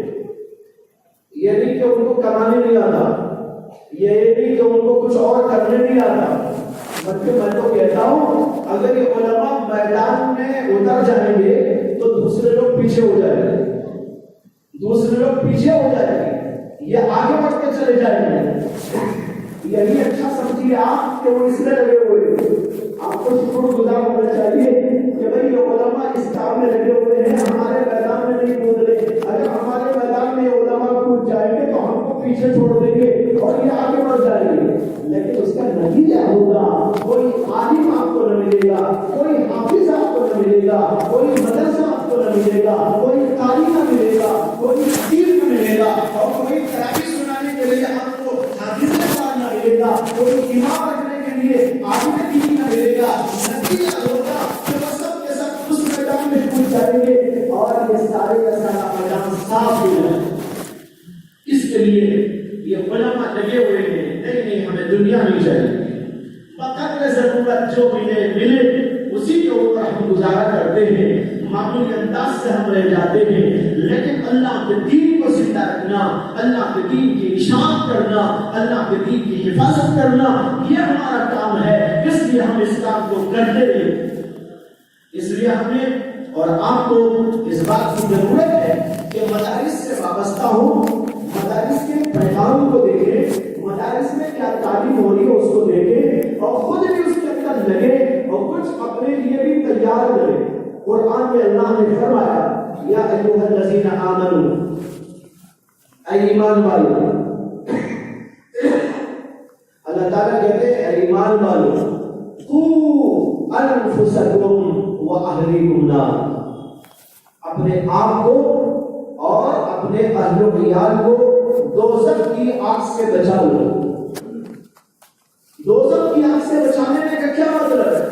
یہ نہیں کہ ان کو کمانے نہیں آتا، یہ نہیں کہ ان کو کچھ اور کرنے نہیں آتا، بلکہ میں تو کہتا ہوں اگر یہ علماء میدان میں اتر جائیں گے تو دوسرے لوگ پیچھے ہو جائیں گے، دوسرے لوگ پیچھے ہو جائیں گے، یہ آگے بڑھ کے چلے جائیں گے۔ یہی اچھا سمجھیے آپ کہ وہ اس میں لگے ہوئے، آپ کو شکر گزار ہونا چاہیے کہ بھائی یہ علماء اس کام میں لگے ہوئے ہیں، ہمارے میدان میں نہیں کود رہے، اگر ہمارے میدان میں علماء کود جائیں گے تو ہم کو پیچھے چھوڑ دیں گے اور یہ آگے بڑھ جائیں گے، لیکن اس کا نتیجہ ہوگا کوئی عالم آپ کو نہ ملے گا، کوئی حافظ آپ کو نہ ملے گا، کوئی مدرسہ آپ کو نہ ملے گا، کوئی قاری نہ ملے گا، کوئی خطیب نہ ملے گا، اور کوئی تراویح سنانے کے لیے آپ کو حافظ نہ ملے گا، کوئی امام رکھنے کے لیے عالم دین نہ ملے گا۔ نتیجہ ہوگا کہ وہ سب کے سب اس میدان میں کود جائیں گے اور یہ سارے کا سارا میدان صاف ہو جائے گا۔ اس کے لیے یہ علماء لگے ہوئے ہیں، نہیں ہمیں دنیا نہیں چاہیے، بقدر ضرورت جو ملے اسی کے اوپر ہم گزارا کرتے ہیں، معمولی انداز سے ہم رہ جاتے ہیں، لیکن اللہ کے دین کو زندہ رکھنا، اللہ کے دین کی اشاعت کرنا، اللہ کے دین کی حفاظت کرنا، یہ ہمارا کام ہے، اس لیے ہم اس کام کو کرتے رہے۔ اس لیے ہمیں اور آپ کو اس بات کی ضرورت ہے کہ مدارس سے وابستہ ہوں، مدارس کے پیغام کو دیکھیں، مدارس میں کیا تعلیم ہو رہی ہے اس کو دیکھیں، اور خود بھی اس کے اندر لگے اور کچھ اپنے لیے بھی تیار رہے۔ قرآن میں اللہ نے فرمایا یا ایھا الذین آمنوا، اے ایمان والو، اللہ تعالیٰ کہتے ہیں اے ایمان والو، قوا انفسکم واہلیکم نار، اپنے آپ کو اور اپنے اہل و عیال کو دوزخ کی آگ سے بچا لو۔ دوزخ کی آگ سے بچانے کا کیا مطلب ہے؟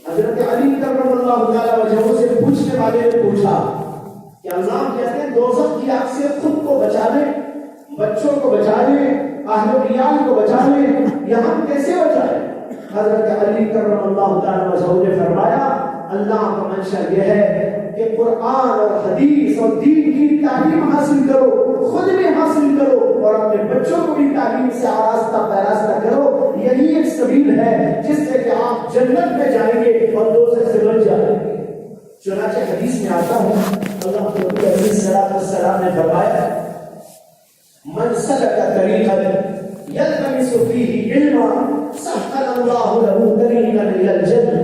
حضرت علی کرم اللہ تعالی وجہہ سے پوچھنے والے نے پوچھا کہ اللہ کہتے ہیں دوزخ کی آگ سے خود کو بچا لیں، بچوں کو بچا لیں، اہل و عیال کو بچا لیں، یہ ہم کیسے بچائیں؟ حضرت علی کرم اللہ تعالی وجہہ نے فرمایا اللہ کا منشا یہ ہے کہ قرآن اور حدیث اور دین کی تعلیم حاصل کرو، خود بھی حاصل کرو اور اپنے بچوں کو بھی تعلیم سے آراستہ پیراستہ کرو، یہی ایک سبیل ہے جس سے کہ آپ جنت میں جائیں گے اور دوزخ سے بچ جائیں گے۔ چنانچہ حدیث میں آتا ہے اللہ کے نبی علیہ الصلوۃ والسلام نے فرمایا من سلک طریقا یلتمس فیہ علما سہل اللہ لہ طریقا الی الجنہ،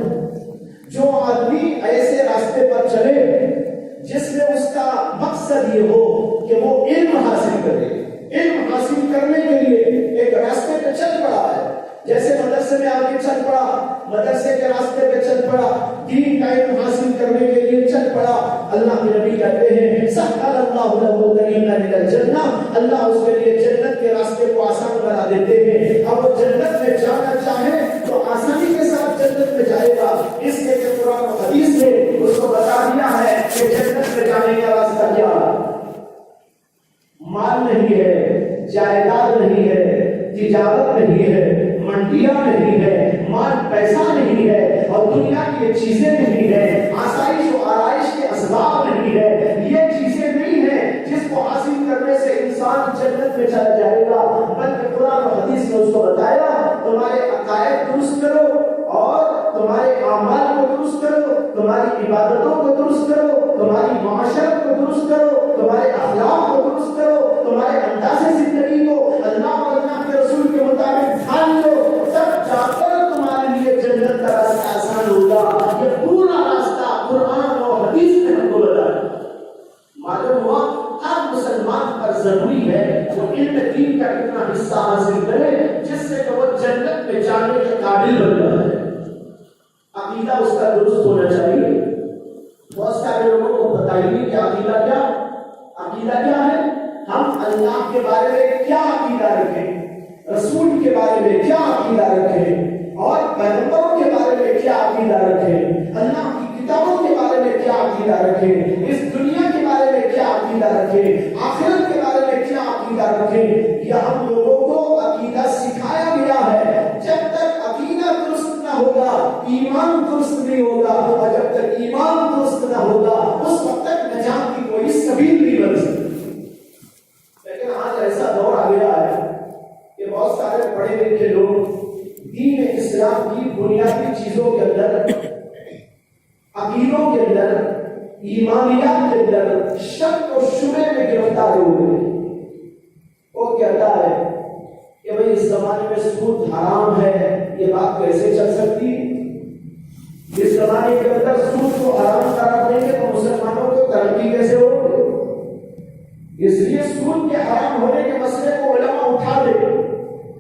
جو آدمی ایسے راستے پر چلے جس میں اس کا مقصد یہ ہو کہ وہ علم حاصل کرے، علم حاصل کرنے کے لیے ایک راستے پہ چل پڑا ہے، جیسے مدرسے میں آگے چل پڑا، مدرسے کے راستے پہ چل پڑا، دین کا علم حاصل کرنے کے لیے چل پڑا، اللہ کے نبی کہتے ہیں سہل اللہ لہ طریقا الی الجنہ، اللہ اس کے لیے جنت کے راستے کو آسان بنا دیتے ہیں۔ اب وہ جنت میں جانا چاہے تو آسانی کے ساتھ جنت میں جائے گا، اس لیے کہ قرآن و حدیث نے اس کو بتا دیا ہے کہ جنت میں جانے کا راستہ کیا ہے۔ مال نہیں ہے، جائیداد نہیں ہے، تجارت نہیں ہے، منڈیاں نہیں ہے، مال پیسہ نہیں ہے، اور دنیا کی یہ چیزیں نہیں ہے، آسائش و آرائش کے اسباب نہیں ہے، یہ چیزیں نہیں ہیں جس کو حاصل کرنے سے انسان جنت میں چلا جائے گا، بلکہ قرآن و حدیث نے اس کو بتایا تمہارے عقائد درست کرو اور تمہارے اعمال کو درست کرو، تمہاری عبادتوں کو درست کرو، تمہاری معاشرت کو درست کرو، تمہارے اخلاق کو درست کرو، تمہارے انداز زندگی کو اللہ اور اللہ کے رسول کے مطابق ڈھال لو، تب جا کر تمہارے لیے جنت کا راستہ آسان ہوگا۔ یہ پورا راستہ قرآن اور حدیث نے ہم کو بتایا۔ معلوم ہوا ہر مسلمان پر ضروری ہے وہ علم دین کا اتنا حصہ حاصل کرے جس سے کہ وہ جنت میں جانے کے قابل بن جائے۔ عقیدہ اس کا درست ہونا چاہیے۔ بہت سارے لوگوں کو پتہ ہی نہیں کہ عقیدہ کیا ہے۔ ہم اللہ کے بارے میں کیا عقیدہ رکھیں، رسول کے بارے میں کیا عقیدہ رکھیں، اور پیغمبروں کے بارے میں کیا عقیدہ رکھیں، اللہ کی کتابوں کے بارے میں کیا عقیدہ رکھیں، اس دنیا کے بارے میں کیا عقیدہ رکھیں، آخرت کے بارے میں کیا عقیدہ رکھیں، یہ ہم لوگوں کو عقیدہ سکھایا گیا ہے۔ جب تک عقیدہ درست نہ ہوگا ایمان درست نہیں ہوگا، اور جب تک ایمان درست نہ ہوگا اس وقت تک نجات کی کوئی سبیل نہیں بن سکتی۔ لیکن آج ایسا دور آ گیا ہے کہ بہت سارے پڑھے لکھے لوگ دین اسلام کی بنیادی چیزوں کے اندر، عقیدوں کے اندر، ایمانیات کے اندر شک اور شبہ میں گرفتار ہو گئے۔ وہ کہتا ہے کہ بھئی اس زمانے میں سود حرام ہے، یہ بات کیسے چل سکتی؟ اس زمانے کے اندر سود کو حرام قرار دیں گے تو مسلمانوں کو ترقی کیسے ہوگی؟ اس لیے سود کے حرام ہونے کے مسئلے کو علماء اٹھا دے،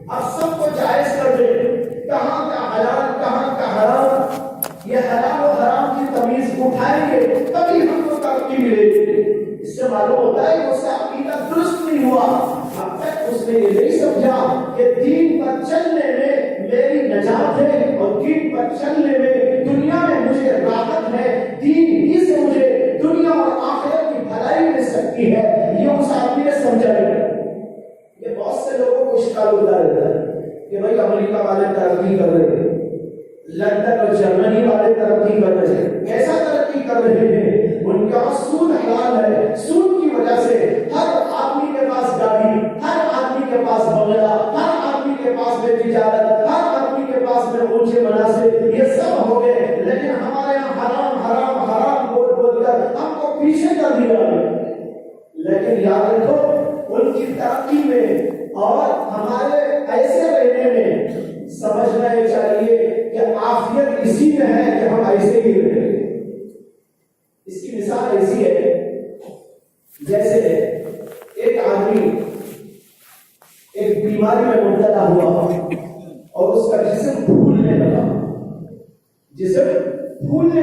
اب سب کو جائز کر دے، کہاں کا حلال کہاں کا حرام، یہ حلال و حرام کی تمیز اٹھائیں گے تبھی ہم کو ترقی ملے گی۔ اس سے معلوم ہوتا ہے کہ اس کا عقیدہ درست نہیں ہوا، اب تک اس نے یہ نہیں سمجھا کہ دین پر چلنے میں میری نجات ہے اور دین پر چلنے میں دنیا میں مجھے راحت ہے، دین ہی سے مجھے دنیا اور آخرت کی بھلائی مل سکتی ہے، یہ اس آدمی نے سمجھا نہیں۔ اشکال ہوتا رہتا ہے کہ بھائی امریکہ والے ترقی کر رہے ہیں، لندن اور جرمنی والے ترقی کر رہے ہیں، کیسا ترقی کر رہے ہیں؟ ان کا سود حلال ہے، سود کی وجہ سے ہر آدمی کے پاس گاڑی، ہر آدمی کے پاس بنگلہ، ہر آدمی کے پاس میں تجارت، ہر آدمی کے پاس میں اونچے مناصب، یہ سب ہو گئے، لیکن ہمارے یہاں حرام حرام حرام بول بول کر ہم کو پیچھے کر دیا گیا۔ لیکن یاد رکھو ان کی ترقی میں اور ہمارے ایسے رہنے میں سمجھنا یہ چاہیے کہ عافیت اسی میں ہے کہ ہم ایسے ہی رہیں۔ اس کی مثال ایسی ہے جیسے ایک آدمی ایک بیماری میں مبتلا ہوا اور اس کا جسم پھولنے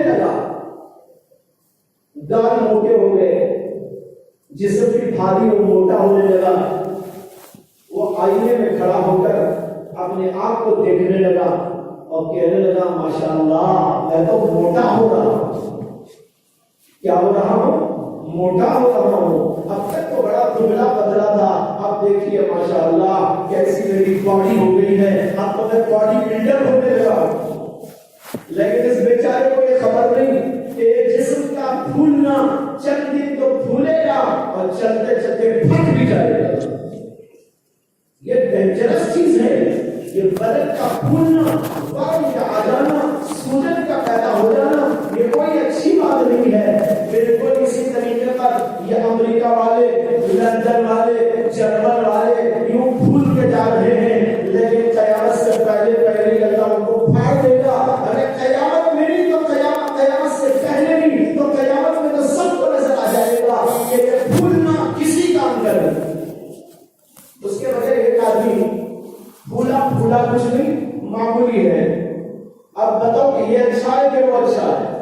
لگا، دانت موٹے ہو گئے، جسم بھی بھاری اور موٹا ہونے لگا۔ وہ آئینے میں کھڑا ہو کر اپنے آپ کو دیکھنے لگا اور کہنے لگا ماشاءاللہ میں تو موٹا ہو رہا ہوں۔ کیا ہو رہا ہوں؟ موٹا ہو رہا ہوں۔ اب تک تو بڑا دبلا پتلا تھا، اب دیکھیے ماشاءاللہ کیسی میری باڈی ہو گئی ہے، اب تو میں باڈی بلڈر ہونے لگا۔ لیکن اس بیچارے کو یہ خبر نہیں کہ جسم کا پھولنا چند دن تو پھولے گا اور چلتے چلتے پھٹ بھی جائے گا۔ یہ ڈینجرس چیز ہے، یہ بدن کا پھولنا، ورم کا آ جانا، سوجن کا پیدا ہو جانا، یہ کوئی اچھی بات نہیں ہے۔ بالکل اسی طریقے پر یہ امریکہ والے، لندن والے، جرمن والے یوں پھول کے جا رہے ہیں، لیکن قیامت سے پہلے اللہ ان کو پھاڑ دے گا۔ اگر قیامت میں نہیں تو قیامت سے پہلے نہیں تو قیامت میں تو سب کو نظر آ جائے گا کہ یہ پھولنا کسی کام کا نہیں۔ اس کے بجائے ایک آدمی پھولا کچھ نہیں، معمولی ہے۔ اب بتاؤ کہ یہ اچھا ہے کہ وہ اچھا ہے؟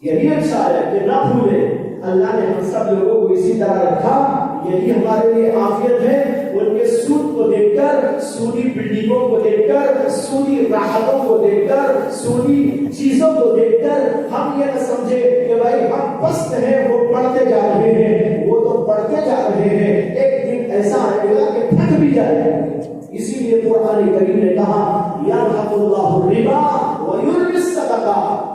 یہی اچھا ہے کہ نہ پھولے۔ اللہ نے ہم سب لوگوں کو اسی طرح رکھا، یہی ہمارے لیے عافیت ہے۔ ان کے سود کو دیکھ کر، سودی بلڈنگوں کو دیکھ کر، سودی راحتوں کو دیکھ کر، سودی چیزوں کو دیکھ کر ہم یہ نہ سمجھے کہ بھائی ہم پست ہیں، وہ بڑھتے جا رہے ہیں، وہ تو بڑھتے جا رہے ہیں، ایک دن ایسا آئے گا کہ پھٹ بھی جائے گا۔ اسی لیے قرآن کریم نے کہا یمحق اللہ الربا ویربی الصدقات۔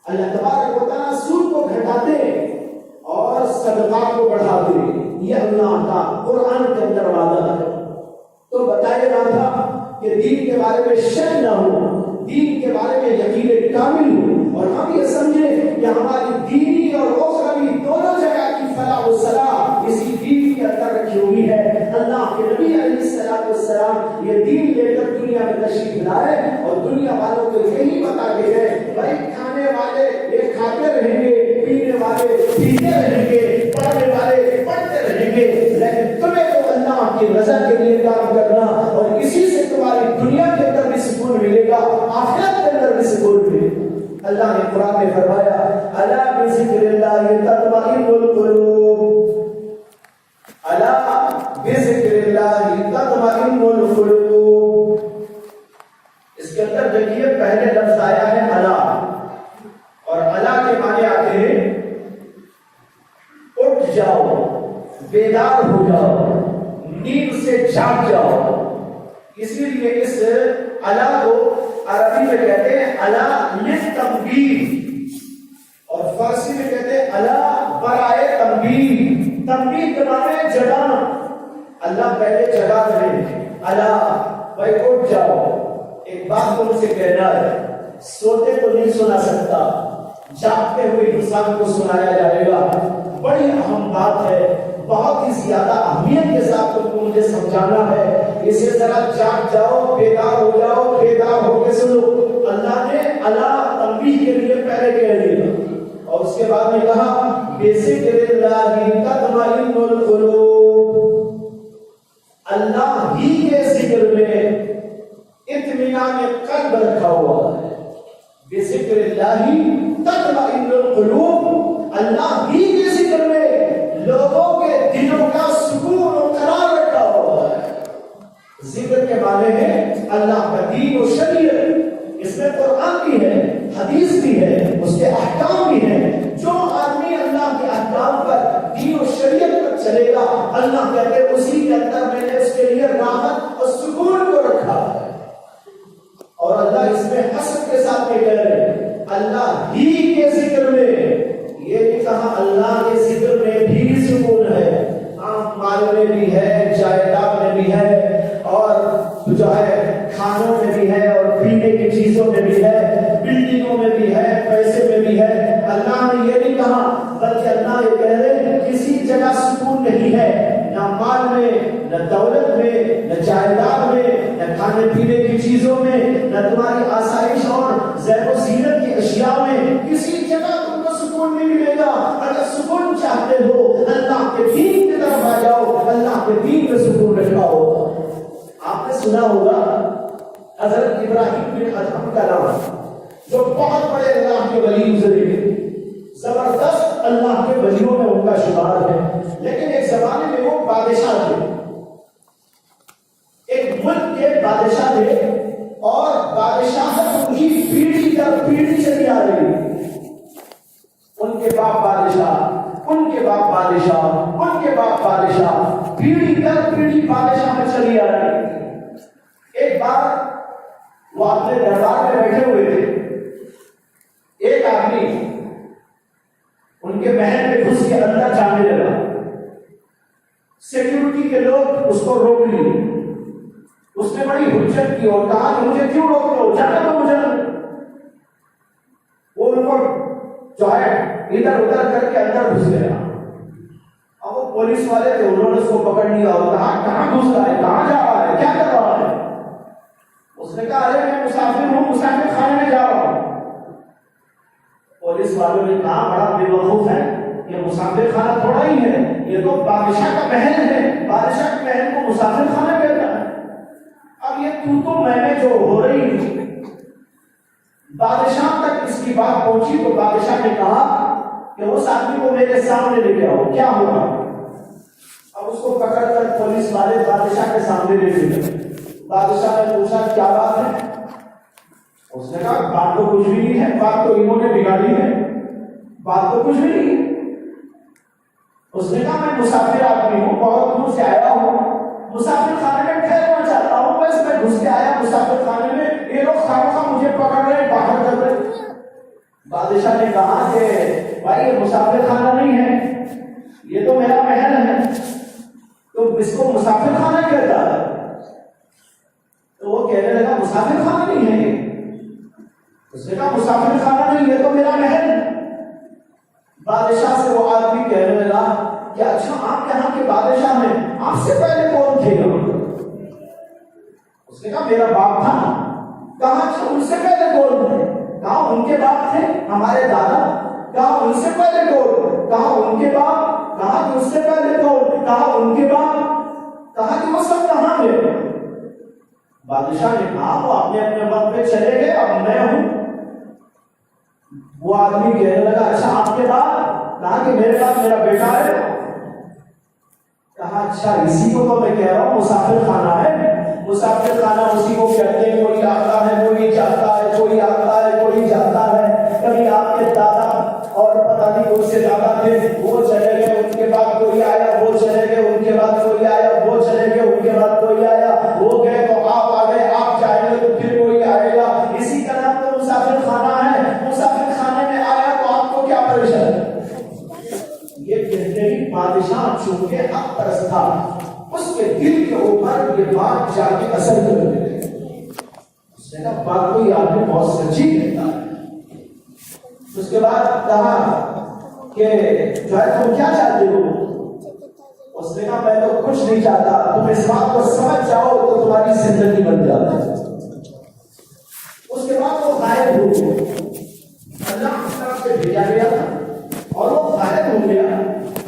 اللہ تبارک و تعالیٰ سود کو گھٹاتے اور صدقات کو بڑھاتے، یہ اللہ کا قرآن کے اندر وعدہ ہے۔ تو بتایا جا تھا کہ دین کے بارے میں شک نہ ہو، دین کے بارے میں یقین کامل ہو، اور ہم یہ سمجھیں کہ ہماری دینی اور اخروی دونوں جگہ کی فلاح و صلاح اسی دین کے اندر رکھی ہوئی ہے۔ اللہ کے نبی علیہ السلام یہ دین لے کر دنیا میں تشریف لائے اور دنیا والوں کو یہی بتا کے گئے بھائی کھانے والے یہ کھاتے رہیں گے، پینے والے پیتے رہیں گے، پڑھنے والے پڑھتے رہیں گے، لیکن تمہیں تو اللہ کی رضا کے لیے کام کرنا، اور اسی سے تمہاری دنیا کے اندر بھی سکون ملے گا، آخرت کے اندر بھی سکون ملے گا۔ اللہ نے قرآن میں فرمایا الا بذکر اللہ تطمئن القلوب، الا بذکر اللہ تطمئن القلوب۔ اس کے اندر دیکھیے پہلے لفظ آیا ہے الا، اور الا کے معنی آتے ہیں اٹھ جاؤ، بیدار ہو جاؤ، نیند سے جاگ جاؤ۔ اسی لیے اس الا کو عربی میں کہتے ہیں الا للتنبیہ، اور فارسی میں کہتے ہیں الا برائے تنبیہ۔ تنبیہ کے معنی جگانا، اللہ پہلے جگا رہے ہیں، الا بھائی اٹھ جاؤ۔ ایک بات تم سے کہنا ہے، سوتے کو نہیں سنا سکتا، جاگتے ہوئے انسان کو سنایا جائے گا۔ بڑی اہم بات ہے، بہت ہی زیادہ اہمیت کے ساتھ تم کو مجھے سمجھانا ہے، اسے ذرا جاگ جاؤ، بیدار ہو جاؤ، بیدار ہو کے سنو۔ اللہ نے اللہ تنبیہ کے لیے پہلے کہہ دیا، اور اس کے بعد نے کہا بذکر اللہ تطمئن القلوب، اللہ ہی کے ذکر میں اطمینان قلب رکھا ہوا ہے۔ بذکر اللہ تطمئن القلوب، اللہ ہی کے ذکر میں لوگوں کے دلوں کا سکون و قرار رکھا ہوا ہے۔ ذکر کے معنی ہے اللہ کا دین و شریعت، اس میں قرآن بھی ہے، حدیث بھی ہے، اس کے احکام بھی ہیں۔ جو آدمی اللہ کے احکام پر، دین و شریعت پر چلے گا، اللہ کہتے ہیں اسی کے اندر میں نے اس کے لیے راحت نہ دولت میں، نہ جائیداد میں، نہ کھانے پینے کی چیزوں میں، نہ تمہاری آسائش اور زیب و زینت کی اشیاء میں، کسی جگہ تم کو سکون نہیں ملے گا۔ اگر سکون چاہتے ہو اللہ کے دین کی طرف آ جاؤ، اللہ کے دین میں سکون رکھا ہوگا۔ آپ نے سنا ہوگا حضرت ابراہیم بن ادہم کا نام، جو بہت بڑے اللہ کے ولی گزرے، زبردست اللہ کے ولیوں میں ان کا شمار ہے، لیکن ایک زمانے میں وہ بادشاہ تھے، ایک ملک کے بادشاہ تھے، اور بادشاہت ان کی پیڑھی در پیڑھی چلی آ رہی، ان کے باپ بادشاہ، ان کے باپ بادشاہ، ان کے باپ بادشاہ، پیڑھی در پیڑھی بادشاہ میں چلی آ رہی۔ ایک بار وہ اپنے دربار میں بیٹھے ہوئے تھے، ایک آدمی ان کے محل میں گھس کے اندر جانے لگا، سیکیورٹی کے لوگ اس کو روک لیے، اس نے بڑی حجت کی اور کہا کہ مجھے کیوں روک دو، جانے دو مجھے۔ وہ ان کو جو ہے ادھر ادھر کر کے اندر گھس گیا۔ اب وہ پولیس والے تھے، انہوں نے اس کو پکڑ لیا اور کہا کہاں گھس رہا ہے، کہاں جا رہا ہے، کیا کر رہا ہے؟ اس نے کہا ارے میں مسافر ہوں، مسافر خانے میں جا رہا ہوں۔ پولیس والوں نے کہا بڑا بے وقوف ہے، یہ مسافر خانہ تھوڑا ہی ہے، یہ تو بادشاہ کا محل ہے، بادشاہ کے محل کو مسافر خانہ کہتا ہے۔ اب یہ تو میں جو ہو رہی تھی، بادشاہ تک اس کی بات پہنچی تو بادشاہ نے کہا کہ اس آدمی کو میرے سامنے لے کے آؤ، کیا ہوگا؟ اب اس کو پکڑ کر پولیس والے بادشاہ کے سامنے لے کے گئے۔ بادشاہ نے پوچھا کیا بات ہے؟ اس نے کہا بات تو کچھ بھی نہیں ہے، بات تو انہوں نے بگاڑی ہے، بات تو کچھ بھی نہیں ہے۔ اس نے کہا میں مسافر آدمی ہوں، بہت دور سے آیا ہوں، مسافر خانے میں ٹھہرنا چاہتا ہوں، بس میں گھس کے آیا مسافر خانے میں، یہ لوگ خامخواہ مجھے پکڑ رہے، باہر کر رہے۔ بادشاہ نے کہا کہ بھائی یہ مسافر خانہ نہیں ہے، یہ تو میرا محل ہے، تو اس کو مسافر خانہ کہتا ہے؟ تو وہ کہنے لگا مسافر خانہ نہیں ہے یہ۔ اس نے کہا مسافر خانہ نہیں ہے تو میرا محل۔ بادشاہ سے وہ آدمی کہنے لگا کہ اچھا آپ یہاں کے بادشاہ ہیں، آپ سے پہلے کون تھے؟ اس نے کہا میرا باپ تھا۔ کہا اچھا ان سے پہلے کون تھے؟ کہا ان کے باپ تھے، ہمارے دادا۔ کہا ان سے پہلے کون؟ کہا ان کے باپ۔ کہا کہ اس سے پہلے کون؟ کہا ان کے باپ۔ کہا کہ وہ سب کہاں گئے؟ بادشاہ نے کہا وہ اپنے اپنے وقت پہ چلے گئے، اب میں ہوں۔ وہ آدمی کہنے لگا اچھا آپ کے بعد؟ کہا کہ میرے بعد میرا بیٹا ہے۔ کہا اچھا اسی کو تو میں کہہ رہا ہوں مسافر خانہ ہے۔ مسافر خانہ اسی کو کہتے ہیں، کوئی آتا ہے کوئی جاتا ہے، کوئی آتا ہے کوئی جاتا ہے۔ کبھی آپ کے دادا اور پتہ نہیں کون سے دادا تھے، وہ چلے گئے، ان کے بعد کوئی آیا، وہ چلے گئے، ان کے بعد کوئی آیا، وہ چلے گئے، ان کے بعد کوئی آیا، وہ گئے تو آپ آ گئے، آپ جائیں گے تو پھر کوئی آئے گا۔ اسی کا نام تو مسافر خانہ ہے۔ مسافر خانے میں آیا تو آپ کو کیا پریشان؟ یہ کہتے ہیں بادشاہ چونکہ حق پرست تھا، اس کے دل کے اوپر یہ بات جا کے اثر کر دیتے۔ اس نے کہا بات کو یہ آدمی بہت سچی کہتا ہے۔ اس کے بعد کہا کہ جو ہے تم کیا چاہتے ہو؟ اس نے کہا میں تو کچھ نہیں چاہتا، تم اس بات کو سمجھ جاؤ تو تمہاری زندگی بن جاتی ہے۔ اس کے بعد وہ غائب ہو گئے، اللہ کی طرف سے بھیجا گیا تھا اور وہ غائب ہو گیا،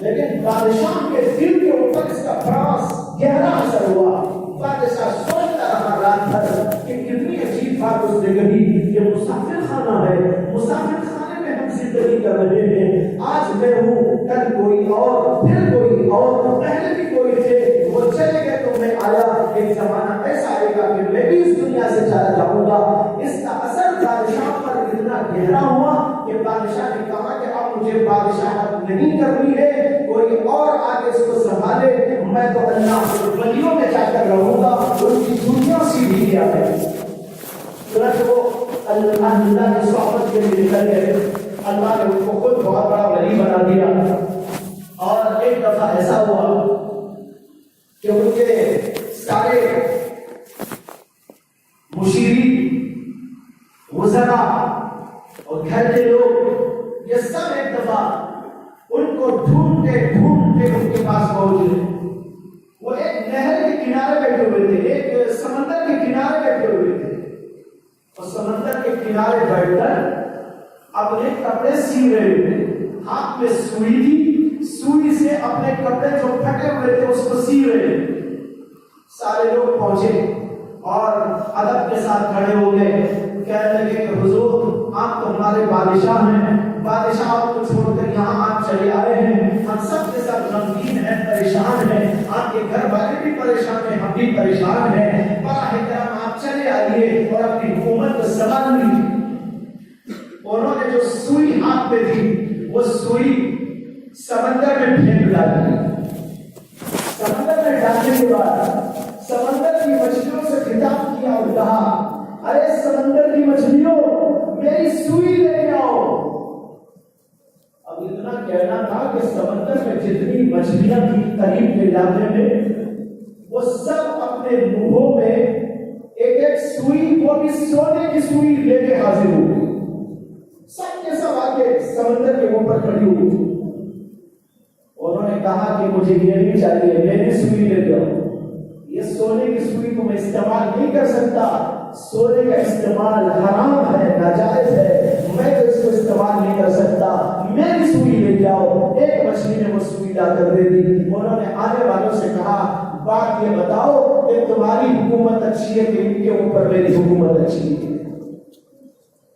لیکن بادشاہ کے دل کے اوپر اس کا بڑا گہرا اثر ہوا۔ بادشاہ سوچتا رہا رات بھر کہ کتنی عجیب بات اس نے کہی، یہ مسافر خانہ ہے، مسافر خانے میں ہم زندگی کر رہے ہیں، آج میں ہوں، کل کوئی اور، پھر کوئی اور، پہلے بھی کوئی تھے، وہ چلے گئے تو میں آیا۔ ایک زمانہ ایسا آئے گا کہ میں بھی اس دنیا سے چلا جاؤں گا۔ اس کا اثر بادشاہ پر اتنا گہرا ہوا کہ بادشاہ نے کہا کہ اب مجھے بادشاہت نہیں کرنی ہے، کوئی اور آگے اس کو سنبھالے، میں تو اللہ کے ولیوں میں جا کر رہوں گا، ان کی دنیا سیدھی کیا ہے۔ وہ اللہ کی صحبت کے لیے نکل گئے، اللہ نے ان کو خود بہت بڑا ولی بنا دیا۔ اور ایک دفعہ ایسا ہوا کہ ان کے سارے مشیری، وزراء اور گھر کے لوگ یہ سب ایک دفعہ ان کو ڈھونڈتے ڈھونڈتے ان کے پاس پہنچے۔ وہ ایک نہر کنارے بیٹھے ہوئے تھے، ایک سمندر کے کنارے بیٹھے ہوئے تھے، اور سمندر کے کنارے بیٹھ کر اپنے کپڑے سی رہے تھے، ہاتھ میں سوئی تھی، سوئی سے اپنے کپڑے جو پھٹے ہوئے تھے اس کو سی رہے تھے۔ سارے لوگ پہنچے اور ادب کے ساتھ کھڑے ہو گئے، کہنے لگے کہ حضور آپ تو ہمارے بادشاہ ہیں، بادشاہ آپ کو چھوڑ کر یہاں آپ چلے آئے ہیں، ہم سب کے ساتھ غمگین ہیں، پریشان ہیں، آپ کے گھر والے بھی پریشان ہیں، ہم بھی پریشان ہیں، براہ کرم آپ چلے آئیے اور اپنی حکومت کو سنبھال لیجیے۔ انہوں نے جو سوئی ہاتھ میں تھی وہ سوئی سمندر میں پھینک ڈالی۔ سمندر میں ڈالنے کے بعد سمندر کی مچھلیوں سے خطاب کیا اور کہا، ارے سمندر کی مچھلیوں میری سوئی لے آؤ۔ اب اتنا کہنا تھا کہ سمندر میں جتنی مچھلیاں تھی قریب کے علاقے میں، وہ سب اپنے منہوں میں ایک ایک سوئی، وہ بھی سونے کی سوئی لے کے حاضر ہو گئی۔ سب کے سب آگے سمندر کے اوپر کھڑی ہوئی تھی۔ انہوں نے کہا کہ مجھے یہ نہیں چاہیے، میری سوئی لے جاؤ۔ یہ سونے کی سوئی کو میں استعمال نہیں کر سکتا، سونے کا استعمال حرام ہے، ناجائز ہے، میں تو اس کو استعمال نہیں کر سکتا، میری سوئی لے جاؤ۔ ایک مچھلی نے وہ سوئی لا کر دے دی۔ انہوں نے آنے والوں سے کہا، بات یہ بتاؤ کہ تمہاری حکومت اچھی ہے کہ ان کے اوپر میری حکومت اچھی ہے؟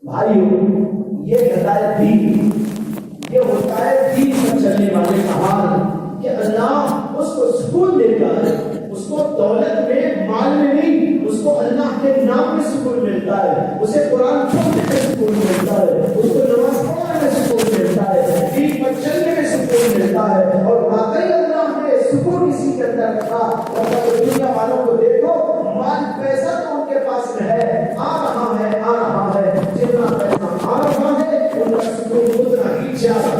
بھائیو، یہ ہدایت دی، یہ ہدایت دی پر چلنے والے کا حال کہ اللہ اس کو سکون دیتا ہے، اس کو دولت میں، مال میں نہیں، اس کو اللہ کے نام میں سکون ملتا ہے، اسے قرآن پڑھنے میں سکون ملتا ہے، اس کو نماز پڑھنے میں سکون ملتا ہے، دین پر چلنے میں سکون ملتا ہے۔ اور واقعی اللہ نے سکون اسی کے اندر رکھا۔ اور دنیا والوں کو دیکھو، مال پیسہ تو ان کے پاس میں ہے، آ رہا ہے، آ رہا ہے، جتنا پیسہ آ رہا ہے ان کا سکون اتنا ہی زیادہ۔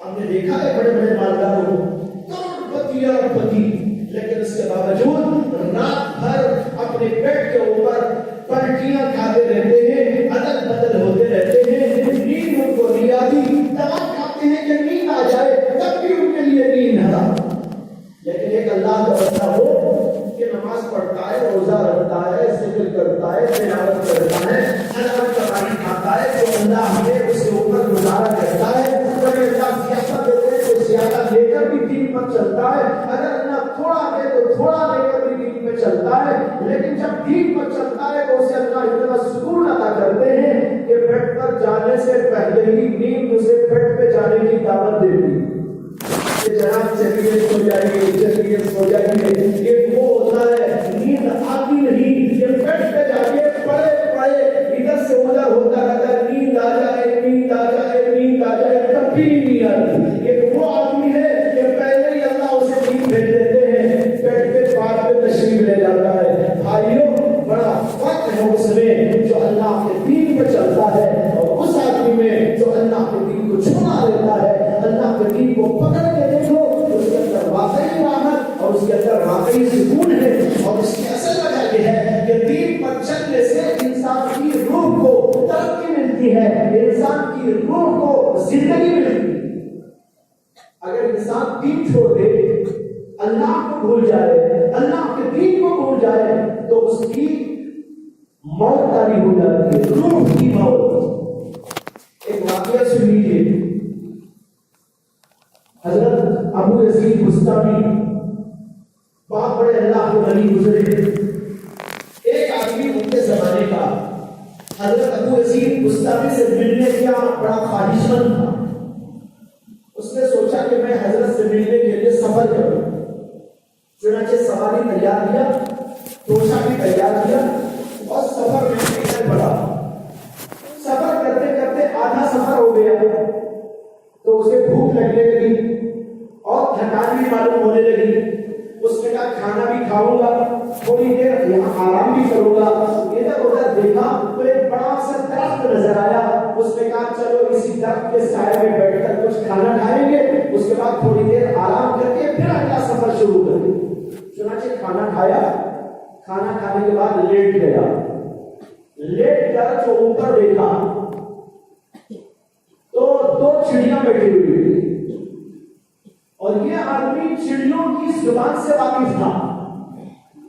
ہم نے دیکھا ہے بڑے بڑے مالداروں کو، کروڑ پتی اور پتی، لیکن اس کے باوجود رات بھر اپنے پیٹ کے اوپر پلٹیاں کھاتے رہتے ہیں، عدل بدل ہوتے رہتے ہیں، نیند ان کو نہیں آتی، دوا کھاتے ہیں کہ نیند آ جائے، تب بھی ان کے لیے نیند آتا۔ لیکن ایک اللہ کا بندہ ہو کہ نماز پڑھتا ہے، روزہ رکھتا ہے، ذکر کرتا ہے، تلاوت کرتا ہے، حلال کا پانی کھاتا ہے، تو اللہ ہمیں اس کے اوپر گزارا کرتا ہے۔ اگر اللہ زیادہ دیتے ہیں تو زیادہ لے کر بھی دین پر چلتا ہے، اگر اللہ تھوڑا دے تو تھوڑا لے کر بھی دین پہ چلتا ہے۔ لیکن جب دین پر چلتا ہے تو اسے اللہ اتنا سکون عطا کرتے ہیں کہ بیڈ پر جانے سے پہلے ہی نیند اسے بیڈ پہ جانے کی دعوت دیتی ہے کہ جناب چلیے سو جائیے، چلیے سو جائیے۔ یہ وہ ہوتا ہے، نیند آتی نہیں، یہ بیڈ پہ جا کے پڑے پڑے ادھر سے ادھر ہوتا رہتا ہے، نیند آ جائے، نیند آ جائے، نیند آ جائے، تب بھی نہیں آتی۔ یہ وہ آدمی ہے کہ پہلے ہی اللہ اسے نیند بھیج دیتے ہیں، بیڈ پہ بعد میں تشریف لے جاتا ہے۔ بھائیوں، بڑا فرق ہے اس میں جو اللہ کے دین پہ چلتا ہے اور اس آدمی میں جو اللہ کے دین کو چھوڑا دیتا ہے۔ اللہ کے دین کو پکڑ کے دیکھو، اس کے اندر واقعی راحت اور اس کے اندر واقعی سکون ہے۔ اور اس کی اصل وجہ یہ ہے کہ دین پر چلنے سے انسان کی روح کو ترقی ملتی ہے، انسان کی روح کو زندگی ملتی ہے۔ اگر انسان دین چھوڑ دے، اللہ کو بھول جائے، اللہ کے دین کو بھول جائے، تو اس کی موت تاری ہو جاتی ہے، روح کی موت۔ ایک واقعہ سن لیجیے، حضرت ابو یزید بستامی بہت بڑے اللہ کے ولی گزرے۔ ایک آدمی ان کے زمانے کا حضرت ابو یزید بستامی سے ملنے کا بڑا خواہش مند تھا۔ اس نے سوچا کہ میں حضرت سے ملنے کے لیے سفر کروں، چنانچہ سواری تیار کیا، توشہ بھی تیار کیا اور سفر میں نکل پڑا۔ سفر کرتے کرتے آدھا سفر ہو گیا تو اسے بھوک لگنے لگی اور تھکان بھی معلوم ہونے لگی۔ اس نے کہا کھانا بھی کھاؤں گا، تھوڑی دیر یہاں آرام بھی کروں گا۔ ادھر ادھر دیکھا تو ایک بڑا سا درخت نظر آیا۔ اس نے کہا چلو اسی درخت کے سائے میں بیٹھ کر کچھ کھانا کھائیں گے، اس کے بعد تھوڑی دیر آرام کر کے پھر اگلا سفر شروع کریں۔ چنانچہ کھانا کھایا، کھانا کھانے کے بعد لیٹ گیا۔ لیٹ کر جو اوپر دیکھا تو دو چڑیاں بیٹھی ہوئی تھی، اور یہ آدمی چڑیوں کی زبان سے واقف تھا۔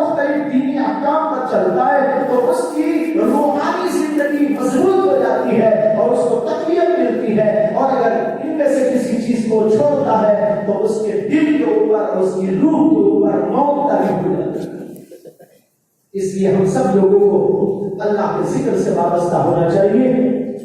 مختلف دینی احکام پر چلتا ہے تو اس کی روحانی زندگی مضبوط ہو جاتی ہے اور اس کو تقویت ملتی ہے. اور اگر ان میں سے کسی چیز کو چھوڑتا ہے تو اس کے دل کے اوپر اس کی روح کے اوپر موت طاری ہو جاتی ہے. اس لیے ہم سب لوگوں کو اللہ کے ذکر سے وابستہ ہونا چاہیے,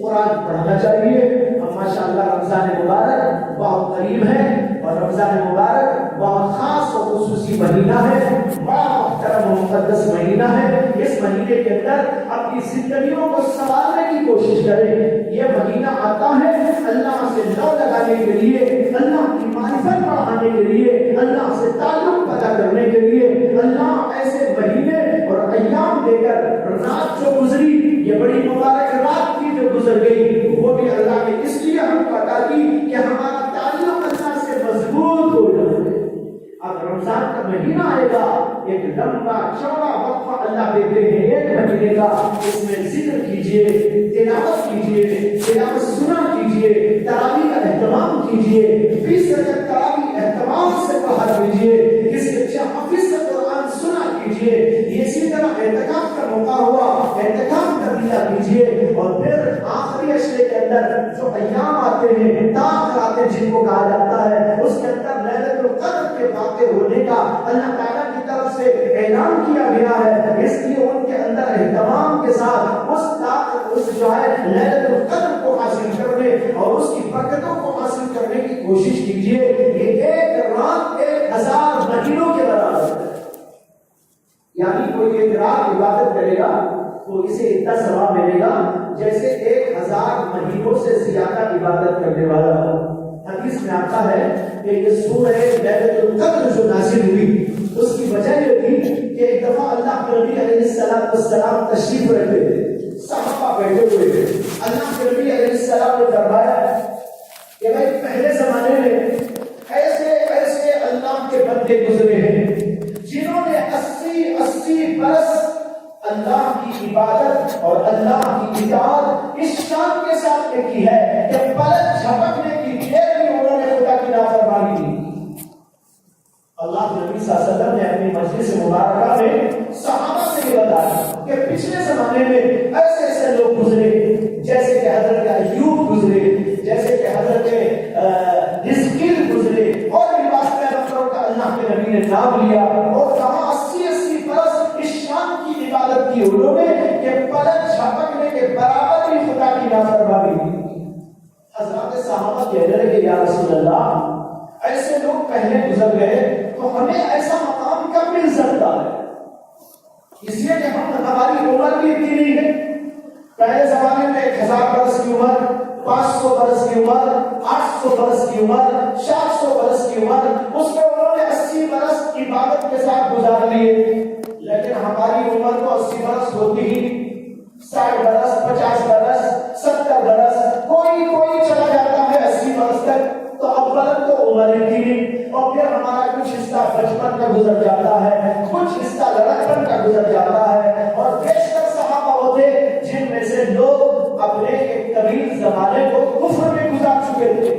قرآن پڑھنا چاہیے. ہم ماشاءاللہ رمضان مبارک بہت قریب ہے اور رمضان مبارک بہت خاص اور خصوصی مہینہ ہے, بڑا محترم و مقدس مہینہ ہے. اس مہینے کے اندر اپنی زندگیوں کو سنوارنے کی کوشش کریں. یہ مہینہ آتا ہے اللہ سے لو لگانے کے لیے, اللہ کی معرفت بڑھانے کے لیے, اللہ سے تعلق پیدا کرنے کے لیے. اللہ ایسے مہینے اور ایام دے کر رات جو گزری, یہ بڑی مبارک رات کی جو گزر گئی, وہ بھی اللہ نے اس لیے ہم کو عطا کی کہ ہمارا تعلق اللہ سے مضبوط ہو جائے. اب رمضان کا مہینہ آئے گا, ایک لمبا چوڑا وقفہ اللہ دیتے ہیں ایک مہینے کا. اس میں ذکر کیجئے, تلاوت کیجئے, تلاوت سنا کیجئے, تراویح کا اہتمام کیجئے, 20 رکعت تراویح اہتمام سے پڑھا کیجئے, کسی اچھا حافظ سے قرآن سنا کیجئے. اسی طرح اعتکاف کا موقع ہوا, اعتکاف کا دیا کیجئے. اور پھر آخری اشرے کے اندر جو ایام آتے ہیں, تاخ آتے ہیں جن کو کہا جاتا ہے, اس کے اندر لیلۃ القدر کے واقع ہونے کا اللہ تعالیٰ کی طرف سے اعلان کیا گیا ہے. اس لیے ان کے اندر اہتمام کے ساتھ اس جو ہے لیلۃ القدر کو حاصل کرنے اور اس کی برکتوں کو حاصل کرنے کی کوشش کیجیے. یہ ایک رات 1000 مہینوں کے برابر ہے. یعنی کوئی ایک رات عبادت کرے گا تو اسے اتنا ثواب ملے گا جیسے 1000 مہینوں سے زیادہ عبادت کرنے والا ہو. حدیث میں آتا ہے کہ یہ سورہ لیلۃ القدر جو نازل ہوئی اس کی وجہ یہ تھی کہ ایک دفعہ اللہ کے نبی علیہ السلام تشریف رکھتے تھے, صحابہ بیٹھے ہوئے تھے. اللہ کے نبی علیہ السلام نے فرمایا کہ بھائی پہلے زمانے میں ایسے اللہ کے بندے گزرے ہیں جنہوں نے 80 برس اللہ کی عبادت اور اللہ کی اطاعت اس شان کے ساتھ کی ہے کہ پلک جھپکنے کی دیر میں انہوں نے خدا کی نافرمانی کی. اللہ کے نبی صلی اللہ علیہ وسلم نے اپنی مجلس مبارکہ میں صحابہ سے یہ بتایا کہ پچھلے زمانے میں ایسے لوگ گزرے جیسے کہ حضرت ایوب گزرے, جیسے کہ حضرت حزقیل گزرے, اور بھی بات پیغمبروں کا اللہ کے نبی نے نام لیا اور کہا 80 برس اس شان کی عبادت کی انہوں نے کہ پلک جھپکنے کے برابر بھی خدا کی نافرمانی کی. حضرات صحابہ کہنے لگے یا رسول اللہ, ایسے لوگ پہلے گزر گئے تو ہمیں ایسا مقام کب مل سکتا ہے؟ اس لیے کہ ہماری عمر بھی اتنی نہیں ہے. پہلے زمانے میں 1000 برس کی عمر, 500 برس کی عمر, 800 برس کی عمر, 700 برس کی عمر, اس میں انہوں نے 80 برس عبادت کے ساتھ گزار لیے. لیکن ہماری عمر تو 80 برس ہوتی ہی, 60 برس, 50 برس, 70 برس, کوئی چلا جاتا ہے 80 برس تک. تو اول تو عمر کی, اور پھر ہمارا کچھ حصہ بچپن کا گزر جاتا ہے, کچھ حصہ لڑکپن کا گزر جاتا ہے. اور بیشتر صحابہ ہوتے جن میں سے لوگ اپنے ایک طویل زمانے کو کفر میں گزار چکے تھے,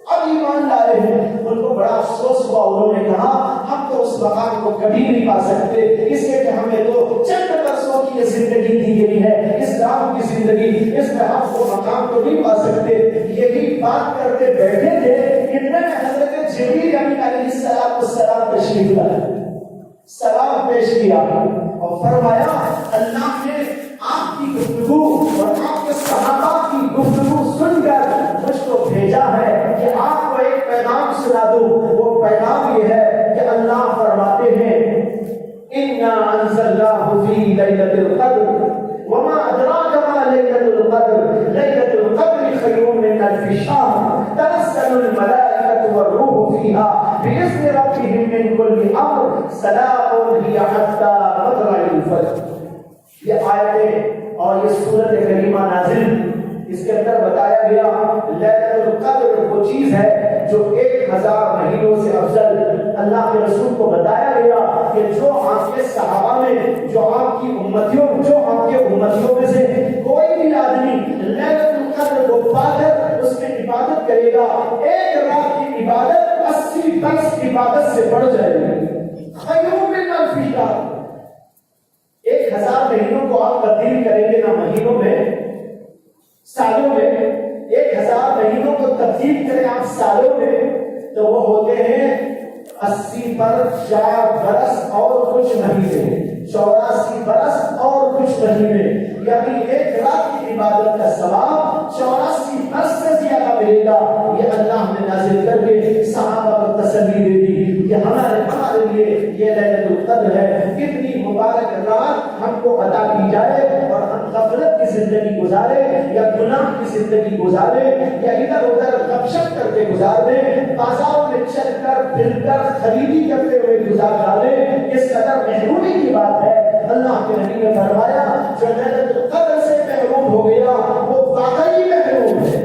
اب ایمان لائے ہیں. ان کو بڑا افسوس ہوا, انہوں نے کہا ہم تو اس مقام کو کبھی نہیں پا سکتے, اس لیے کہ ہمیں تو چند برسوں کی یہ زندگی دی گئی ہے, اسلام کی زندگی, اس میں ہم وہ مقام کو نہیں پا سکتے. یہی بات کرتے بیٹھے تھے کہ حضرت جبریل علیہ السلام تشریف لائے, سلام پیش کیا اور فرمایا اللہ نے آپ کی گفتگو اور آپ کے صحابہ کی گفتگو سن کر مجھ کو بھیجا ہے کہ آپ کو ایک پیغام سنا دوں. وہ پیغام یہ ہے کہ اللہ فرماتے ہیں اِنَّا أَنزَلْنَاهُ فِي لَيْلَةِ الْقَدْرِ وَمَا أَدْرَاكَ مَا لَيْلَةُ الْقَدْرِ لَيْلَةُ الْقَدْرِ خَيْرٌ مِّنْ أَلْفِ شَهْرٍ تَنَزَّلُ الْمَلَائِكَةُ وَالرُّوحُ فِيهَا بِإِذْنِ رَبِّهِم مِّن كُلِّ أَمْرٍ سَلَامٌ هِيَ حَتَّىٰ مَطْلَعِ الْفَجْرِ. یہ آیتیں اور یہ سورت کریمہ نازل, اس کے اندر بتایا گیا لیلۃ القدر وہ چیز ہے جو 1000 مہینوں سے افضل. اللہ کے رسول کو بتایا گیا کہ جو آپ کے صحابہ میں, جو آپ کی امتیوں میں سے کوئی بھی آدمی لیلۃ القدر کو پا کر اس میں عبادت کرے گا, ایک رات کی عبادت 80 برس عبادت سے بڑھ جائے گی. تبدیل کریں گے نہ مہینوں میں، سالوں میں. 1000 مہینوں کو تبدیل کریں آپ سالوں میں تو وہ ہوتے ہیں 80 پر 4 برس اور کچھ مہینے، 84 برس اور کچھ مہینے. یعنی ایک رات کی عبادت کا ثواب 84 برس سے زیادہ ملے گا. یہ اللہ نے نازل کر کے صحابہ کو تسلی دے دی کہ ہمارے لیے یہ لیلۃ القدر ہے. کتنی مبارک رات ہم کو عطا کی جائے اور ہم غفلت کی زندگی گزارے یا گناہ کی زندگی گزارے یا ادھر ادھر گپ شپ کرتے گزار دیں، بازاروں میں چل کر پھر کر خریدی کرتے ہوئے گزار ڈالیں. اس قدر محرومی کی بات ہے. اللہ کے نبی نے فرمایا جو لیلۃ القدر سے محروم ہو گیا وہ واقعی محروم ہے،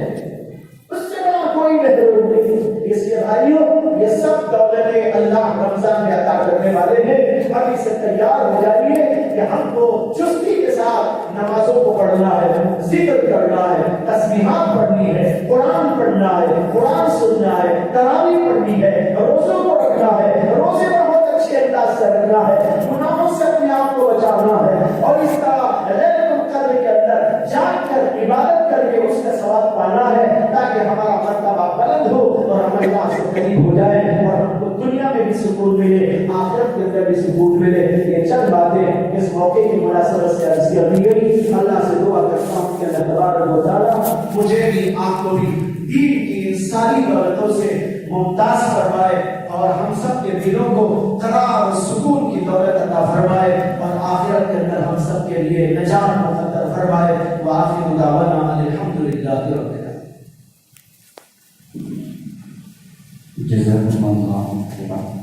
اس سے بڑا کوئی محروم نہیں. اس لیے بھائیوں یہ سب دولتیں اللہ رمضان میں عطا کرنے والے ہیں. ابھی سے تیار ہو جائیے کہ ہم کو چستی کے ساتھ نمازوں کو پڑھنا ہے، ذکر کرنا ہے، تسبیحات پڑھنی ہے، قرآن پڑھنا ہے، قرآن سننا ہے، تراویح پڑھنی ہے، روزوں کو رکھنا ہے، روزے بہت اچھے انداز سے رکھنا ہے، گناہوں سے اپنے آپ کو بچانا ہے اور اس طرح لیلۃ القدر کے اندر جان کر عبادت کر کے اس کا ثواب پانا ہے تاکہ ہمارا مرتبہ بلند ہو اور ہم اللہ سے قریب ہو جائیں اور ہم کو دنیا میں بھی سکون ملے، آخرت کے اندر بھی سکون ملے. یہ چند باتیں اس موقع کی مناسبت سے عرض کی گئی. اللہ سے دعا کرتا ہوں کہ اللہ تبارک و تعالیٰ مجھے بھی آپ کو بھی دین کی ان ساری دولتوں سے ممتاز فرمائے اور ہم سب کے دلوں کو قرار اور سکون کی دولت عطا فرمائے اور آخرت کے اندر ہم سب کے لیے نجات مقدر فرمائے. وآخر دعوانا الحمدللہ رب العالمین. جزاکم اللہ خیرا.